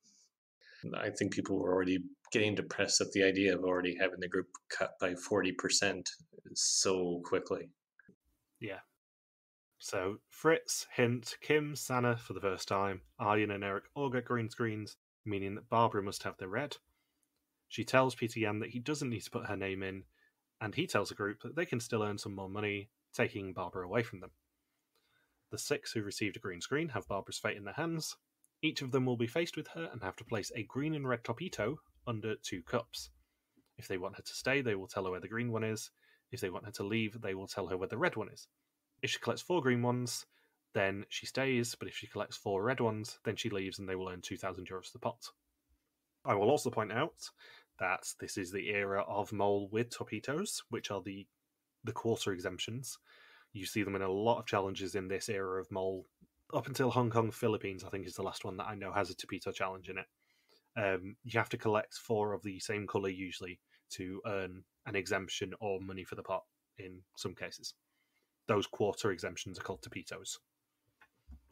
I think people were already getting depressed at the idea of already having the group cut by 40% so quickly. Yeah. So Fritz, Hint, Kim, Sanne for the first time, Arjen and Eric all get green screens, meaning that Barbara must have the red. She tells Pieter Jan that he doesn't need to put her name in, and he tells the group that they can still earn some more money, taking Barbara away from them. The 6 who received a green screen have Barbara's fate in their hands. Each of them will be faced with her and have to place a green and red topito under 2 cups. If they want her to stay, they will tell her where the green one is. If they want her to leave, they will tell her where the red one is. If she collects 4 green ones, then she stays, but if she collects 4 red ones, then she leaves and they will earn €2,000 to the pot. I will also point out that this is the era of mole with topitos, which are the quarter exemptions. You see them in a lot of challenges in this era of mole. Up until Hong Kong, Philippines, I think is the last one that I know has a topito challenge in it. You have to collect 4 of the same colour usually to earn an exemption or money for the pot in some cases. Those quarter exemptions are called topitos.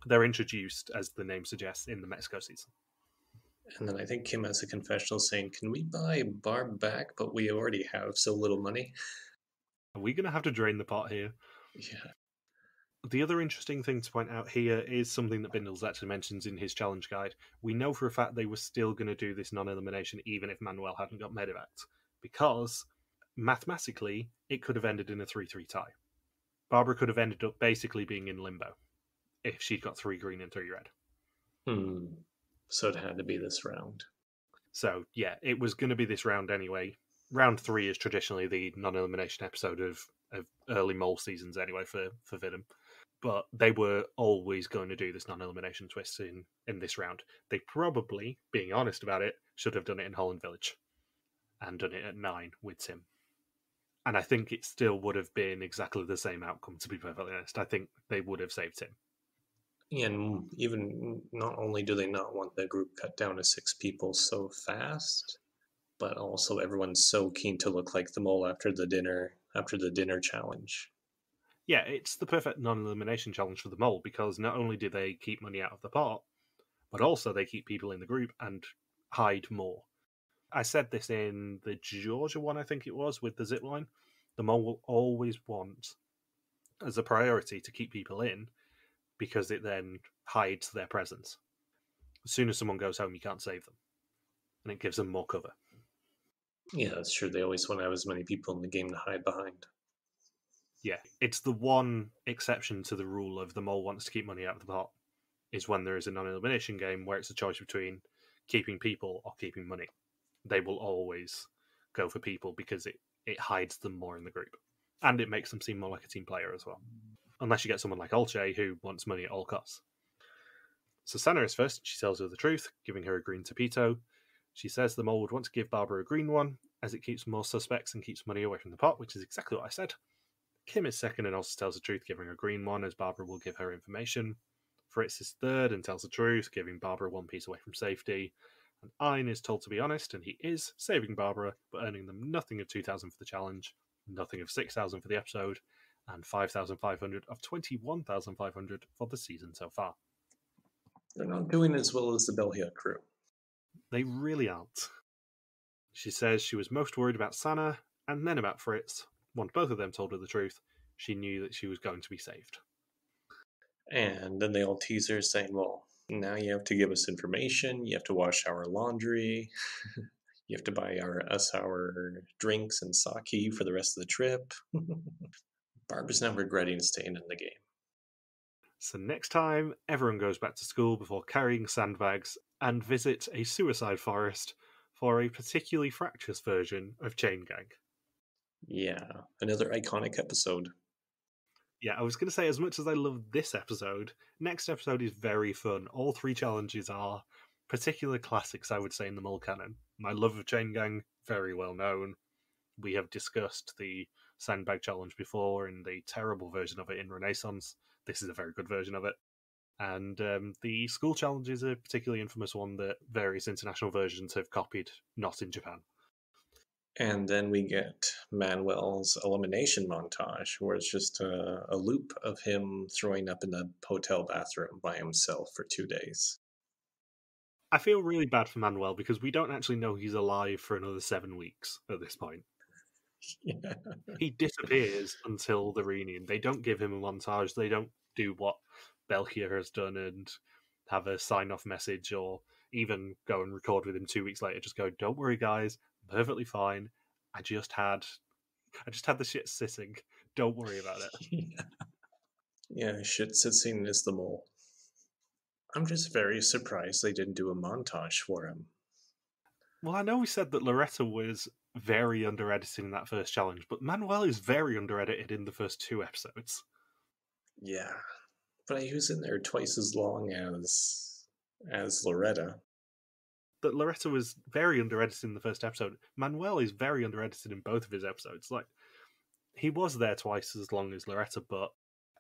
They're introduced, as the name suggests, in the Mexico season. And then I think Kim has a confessional saying, "Can we buy Barb back? But we already have so little money." Are we going to have to drain the pot here? Yeah. The other interesting thing to point out here is something that Bindles actually mentions in his challenge guide. We know for a fact they were still going to do this non-elimination even if Manuel hadn't got medevac, because mathematically it could have ended in a 3-3 tie. Barbara could have ended up basically being in limbo if she'd got 3 green and 3 red. So it had to be this round. So, yeah, it was going to be this round anyway. Round 3 is traditionally the non-elimination episode of early mole seasons anyway for WIDM. But they were always going to do this non-elimination twist in this round. They probably, being honest about it, should have done it in Holland Village and done it at 9 with Tim. And I think it still would have been exactly the same outcome, to be perfectly honest. I think they would have saved Tim. And even not only do they not want the group cut down to 6 people so fast, but also everyone's so keen to look like the mole after the dinner challenge. Yeah, it's the perfect non-elimination challenge for the mole, because not only do they keep money out of the pot, but also they keep people in the group and hide more. I said this in the Georgia one, I think it was, with the zipline. The mole will always want, as a priority, to keep people in, because it then hides their presence. As soon as someone goes home, you can't save them. And it gives them more cover. Yeah, that's true. They always want to have as many people in the game to hide behind. Yeah, it's the one exception to the rule of the mole wants to keep money out of the pot, is when there is a non-elimination game where it's a choice between keeping people or keeping money. They will always go for people because it hides them more in the group. And it makes them seem more like a team player as well. Unless you get someone like Olche who wants money at all costs. So Sanne is first. She tells her the truth, giving her a green topito. She says the mole would want to give Barbara a green one, as it keeps more suspects and keeps money away from the pot, which is exactly what I said. Kim is second and also tells the truth, giving her a green one, as Barbara will give her information. Fritz is third and tells the truth, giving Barbara 1 piece away from safety. And Ein is told to be honest, and he is, saving Barbara, but earning them nothing of 2,000 for the challenge, nothing of 6,000 for the episode, and 5,500 of 21,500 for the season so far. They're not doing as well as the Belgia crew. They really aren't. She says she was most worried about Sanne, and then about Fritz. Once both of them told her the truth, she knew that she was going to be saved. And then they all tease her, saying, "Well, now you have to give us information, you have to wash our laundry, you have to buy us our drinks and sake for the rest of the trip." Barbara's now regretting staying in the game. So next time, everyone goes back to school before carrying sandbags and visit a suicide forest for a particularly fractious version of Chain Gang. Yeah, another iconic episode. Yeah, I was going to say, as much as I love this episode, next episode is very fun. All 3 challenges are particular classics, I would say, in the mole canon. My love of Chain Gang, very well known. We have discussed the sandbag challenge before and the terrible version of it in Renaissance. This is a very good version of it. And the school challenge is a particularly infamous one that various international versions have copied, not in Japan. And then we get Manuel's elimination montage, where it's just a loop of him throwing up in the hotel bathroom by himself for 2 days. I feel really bad for Manuel because we don't actually know he's alive for another 7 weeks at this point. Yeah. He disappears until the reunion. They don't give him a montage. They don't do what Belkia has done and have a sign-off message, or even go and record with him 2 weeks later. Just go, "Don't worry, guys, I'm perfectly fine. I just had the shit sitting. Don't worry about it." Yeah, shit sitting is the mole. I'm just very surprised they didn't do a montage for him. Well, I know we said that Loretta was very under-edited in that first challenge, but Manuel is very under-edited in the first 2 episodes. Yeah, but he was in there twice as long as Loretta. That Loretta was very under-edited in the first episode. Manuel is very under-edited in both of his episodes. Like, he was there twice as long as Loretta, but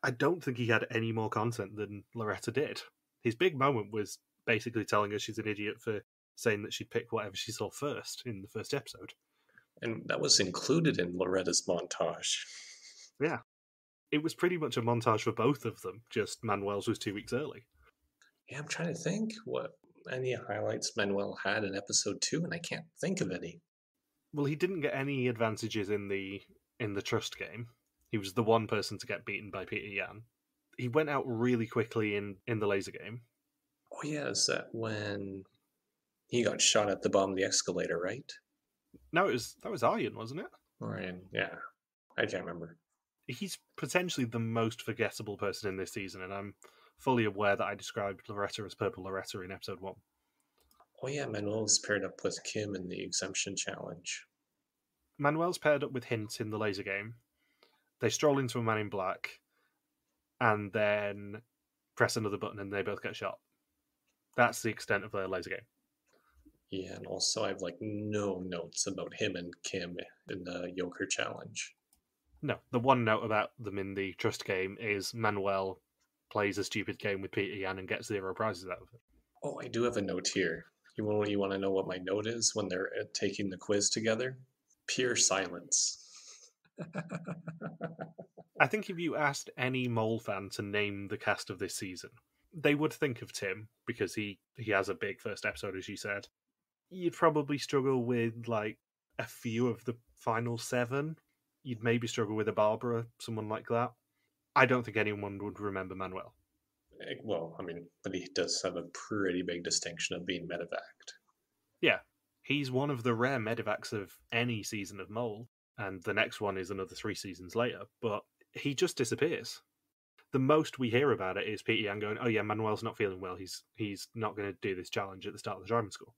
I don't think he had any more content than Loretta did. His big moment was basically telling her she's an idiot for saying that she'd pick whatever she saw first in the first episode. And that was included in Loretta's montage. Yeah. It was pretty much a montage for both of them, just Manuel's was 2 weeks early. Yeah, I'm trying to think what any highlights Manuel had in episode 2, and I can't think of any. Well, he didn't get any advantages in the trust game. He was the one person to get beaten by Pieter Jan. He went out really quickly in the laser game. Oh yeah, is that when he got shot at the bottom of the escalator, right? No, that was Arjen, wasn't it? Ryan, yeah. I can't remember. He's potentially the most forgettable person in this season, and I'm fully aware that I described Loretta as Purple Loretta in episode 1. Oh yeah, Manuel's paired up with Kim in the exemption challenge. Manuel's paired up with Hint in the laser game. They stroll into a man in black, and then press another button and they both get shot. That's the extent of their laser game. Yeah, and also I have like no notes about him and Kim in the Joker challenge. No, the one note about them in the trust game is Manuel plays a stupid game with Pieter Jan and gets 0 prizes out of it. Oh, I do have a note here. You want to know what my note is when they're taking the quiz together? Pure silence. I think if you asked any Mole fan to name the cast of this season, they would think of Tim, because he has a big first episode, as you said. You'd probably struggle with, like, a few of the final 7. You'd maybe struggle with a Barbara, someone like that. I don't think anyone would remember Manuel. Well, I mean, but he does have a pretty big distinction of being medevaced. Yeah, he's one of the rare medevacs of any season of Mole, and the next one is another 3 seasons later, but he just disappears. The most we hear about it is Pieter Jan going, oh yeah, Manuel's not feeling well, he's not going to do this challenge at the start of the driving school.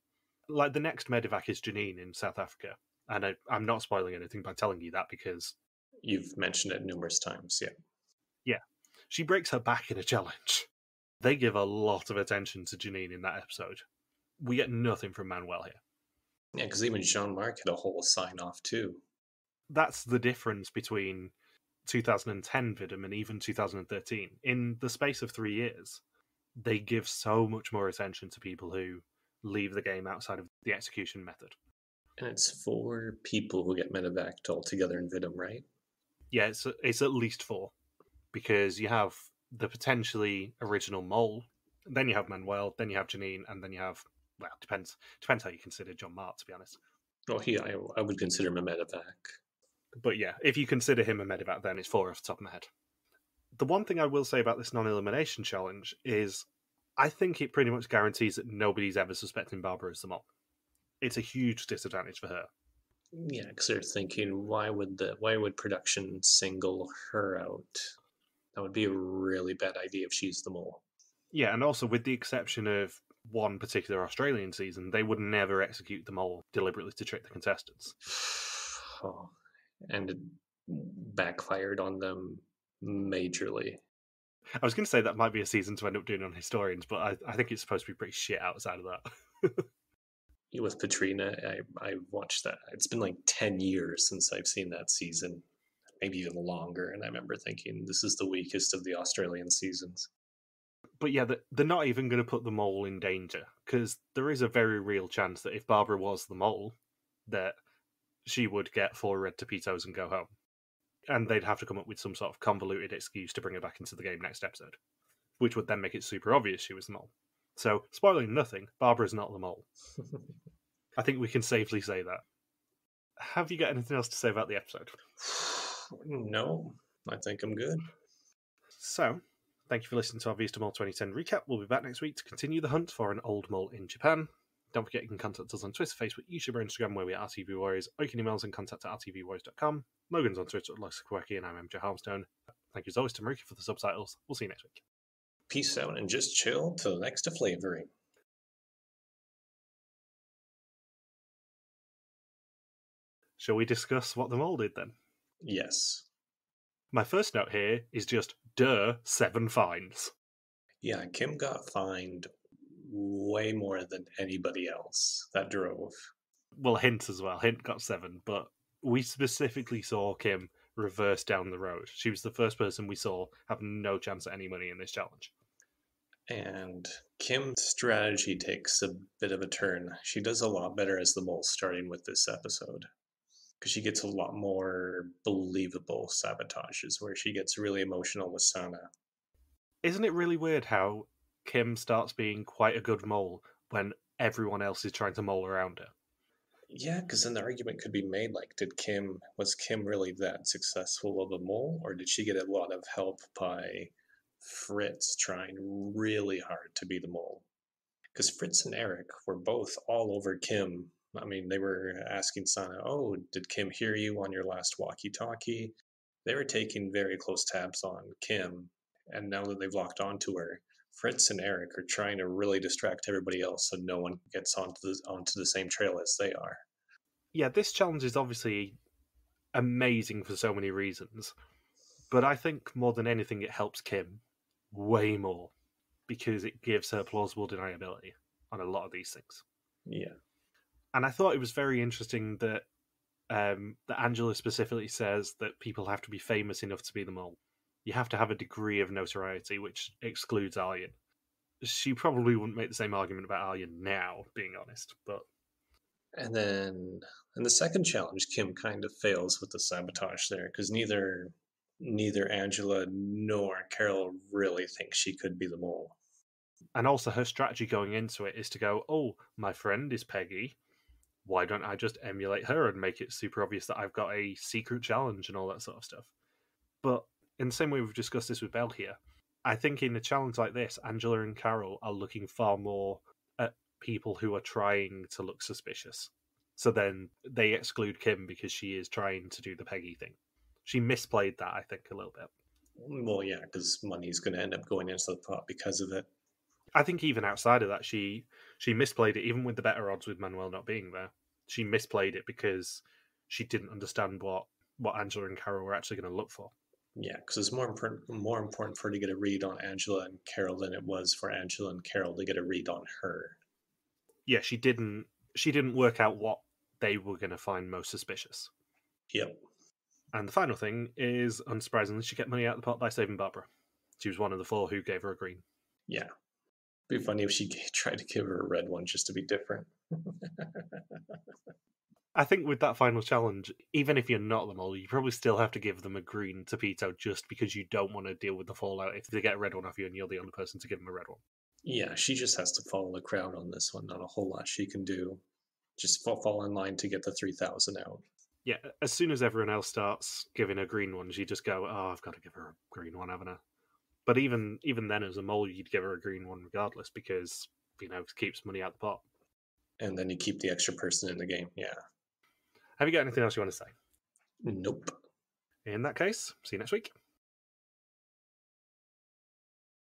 Like, the next medevac is Janine in South Africa, and I'm not spoiling anything by telling you that, because... You've mentioned it numerous times, yeah. Yeah. She breaks her back in a challenge. They give a lot of attention to Janine in that episode. We get nothing from Manuel here. Yeah, because even Jean-Marc had a whole sign-off too. That's the difference between 2010 WIDM and even 2013. In the space of 3 years, they give so much more attention to people who leave the game outside of the execution method. And it's 4 people who get medevaced all together in WIDM, right? Yeah, it's at least 4. Because you have the potentially original Mole, then you have Manuel, then you have Janine, and then you have, well, depends how you consider John Mart, to be honest. Well, I would consider him a medevac. But yeah, if you consider him a medevac, then it's 4 off the top of my head. The one thing I will say about this non-elimination challenge is I think it pretty much guarantees that nobody's ever suspecting Barbara as the Mole. It's a huge disadvantage for her. Yeah, because they're thinking, why would production single her out? That would be a really bad idea if she's the Mole. Yeah, and also with the exception of one particular Australian season, they would never execute the Mole deliberately to trick the contestants. Oh, and it backfired on them majorly. I was going to say that might be a season to end up doing on Historians, but I think it's supposed to be pretty shit outside of that. With Katrina, I watched that. It's been like 10 years since I've seen that season, maybe even longer, and I remember thinking, this is the weakest of the Australian seasons. But yeah, they're not even going to put the Mole in danger, because there is a very real chance that if Barbara was the Mole, that she would get 4 red topitos and go home. And they'd have to come up with some sort of convoluted excuse to bring her back into the game next episode, which would then make it super obvious she was the Mole. So, spoiling nothing, Barbara's not the Mole. I think we can safely say that. Have you got anything else to say about the episode? No, I think I'm good. So, thank you for listening to our Veers to Mole 2010 recap. We'll be back next week to continue the hunt for an old mole in Japan. Don't forget you can contact us on Twitter, Facebook, YouTube, or Instagram, where we are RTV Warriors, or you can email us and contact at rtvwarriors.com. Logan's on Twitter at Loxquacky, and I'm MJ Harmstone. Thank you as always to Marika for the subtitles. We'll see you next week. Peace out and just chill till the next flavoring. Shall we discuss what the mole did then? Yes. My first note here is just, 7 fines. Yeah, Kim got fined way more than anybody else that drove. Well, Hint as well. Hint got 7, but we specifically saw Kim reverse down the road. She was the first person we saw have no chance at any money in this challenge. And Kim's strategy takes a bit of a turn. She does a lot better as the mole starting with this episode. Because she gets a lot more believable sabotages where she gets really emotional with Sanne. Isn't it really weird how Kim starts being quite a good mole when everyone else is trying to mole around her? Yeah, because then the argument could be made like, was Kim really that successful of a mole, or did she get a lot of help by Fritz trying really hard to be the mole? Because Fritz and Eric were both all over Kim. I mean, they were asking Sanne, "Oh, did Kim hear you on your last walkie-talkie?" They were taking very close tabs on Kim, and now that they've locked onto her, Fritz and Eric are trying to really distract everybody else so no one gets onto the same trail as they are. Yeah, this challenge is obviously amazing for so many reasons, but I think more than anything it helps Kim way more because it gives her plausible deniability on a lot of these things. Yeah. And I thought it was very interesting that that Angela specifically says that people have to be famous enough to be the mole. You have to have a degree of notoriety, which excludes Arjen. She probably wouldn't make the same argument about Arjen now, being honest, but... And then in the second challenge, Kim kind of fails with the sabotage there because neither Angela nor Karel really think she could be the mole. And also her strategy going into it is to go, oh, my friend is Peggy. Why don't I just emulate her and make it super obvious that I've got a secret challenge and all that sort of stuff? But in the same way we've discussed this with Belle here, I think in a challenge like this, Angela and Karel are looking far more at people who are trying to look suspicious. So then they exclude Kim because she is trying to do the Peggy thing. She misplayed that, I think, a little bit. Well, yeah, because money's going to end up going into the pot because of it. I think even outside of that, she misplayed it, even with the better odds with Manuel not being there. She misplayed it because she didn't understand what Angela and Karel were actually going to look for. Yeah, because it's more important for her to get a read on Angela and Karel than it was for Angela and Karel to get a read on her. Yeah, she didn't work out what they were going to find most suspicious. Yep. And the final thing is, unsurprisingly, she kept money out of the pot by saving Barbara. She was one of the 4 who gave her a green. Yeah. It'd be funny if she tried to give her a red one just to be different. I think with that final challenge, even if you're not the mole, you probably still have to give them a green topito just because you don't want to deal with the fallout if they get a red one off you and you're the only person to give them a red one. Yeah, she just has to follow the crowd on this one. Not a whole lot she can do. Just fall in line to get the 3,000 out. Yeah, as soon as everyone else starts giving her green ones, you just go, oh, I've got to give her a green one, haven't I? But even then, as a mole, you'd give her a green one regardless because, it keeps money out the pot. And then you keep the extra person in the game, yeah. Have you got anything else you want to say? Nope. In that case, see you next week.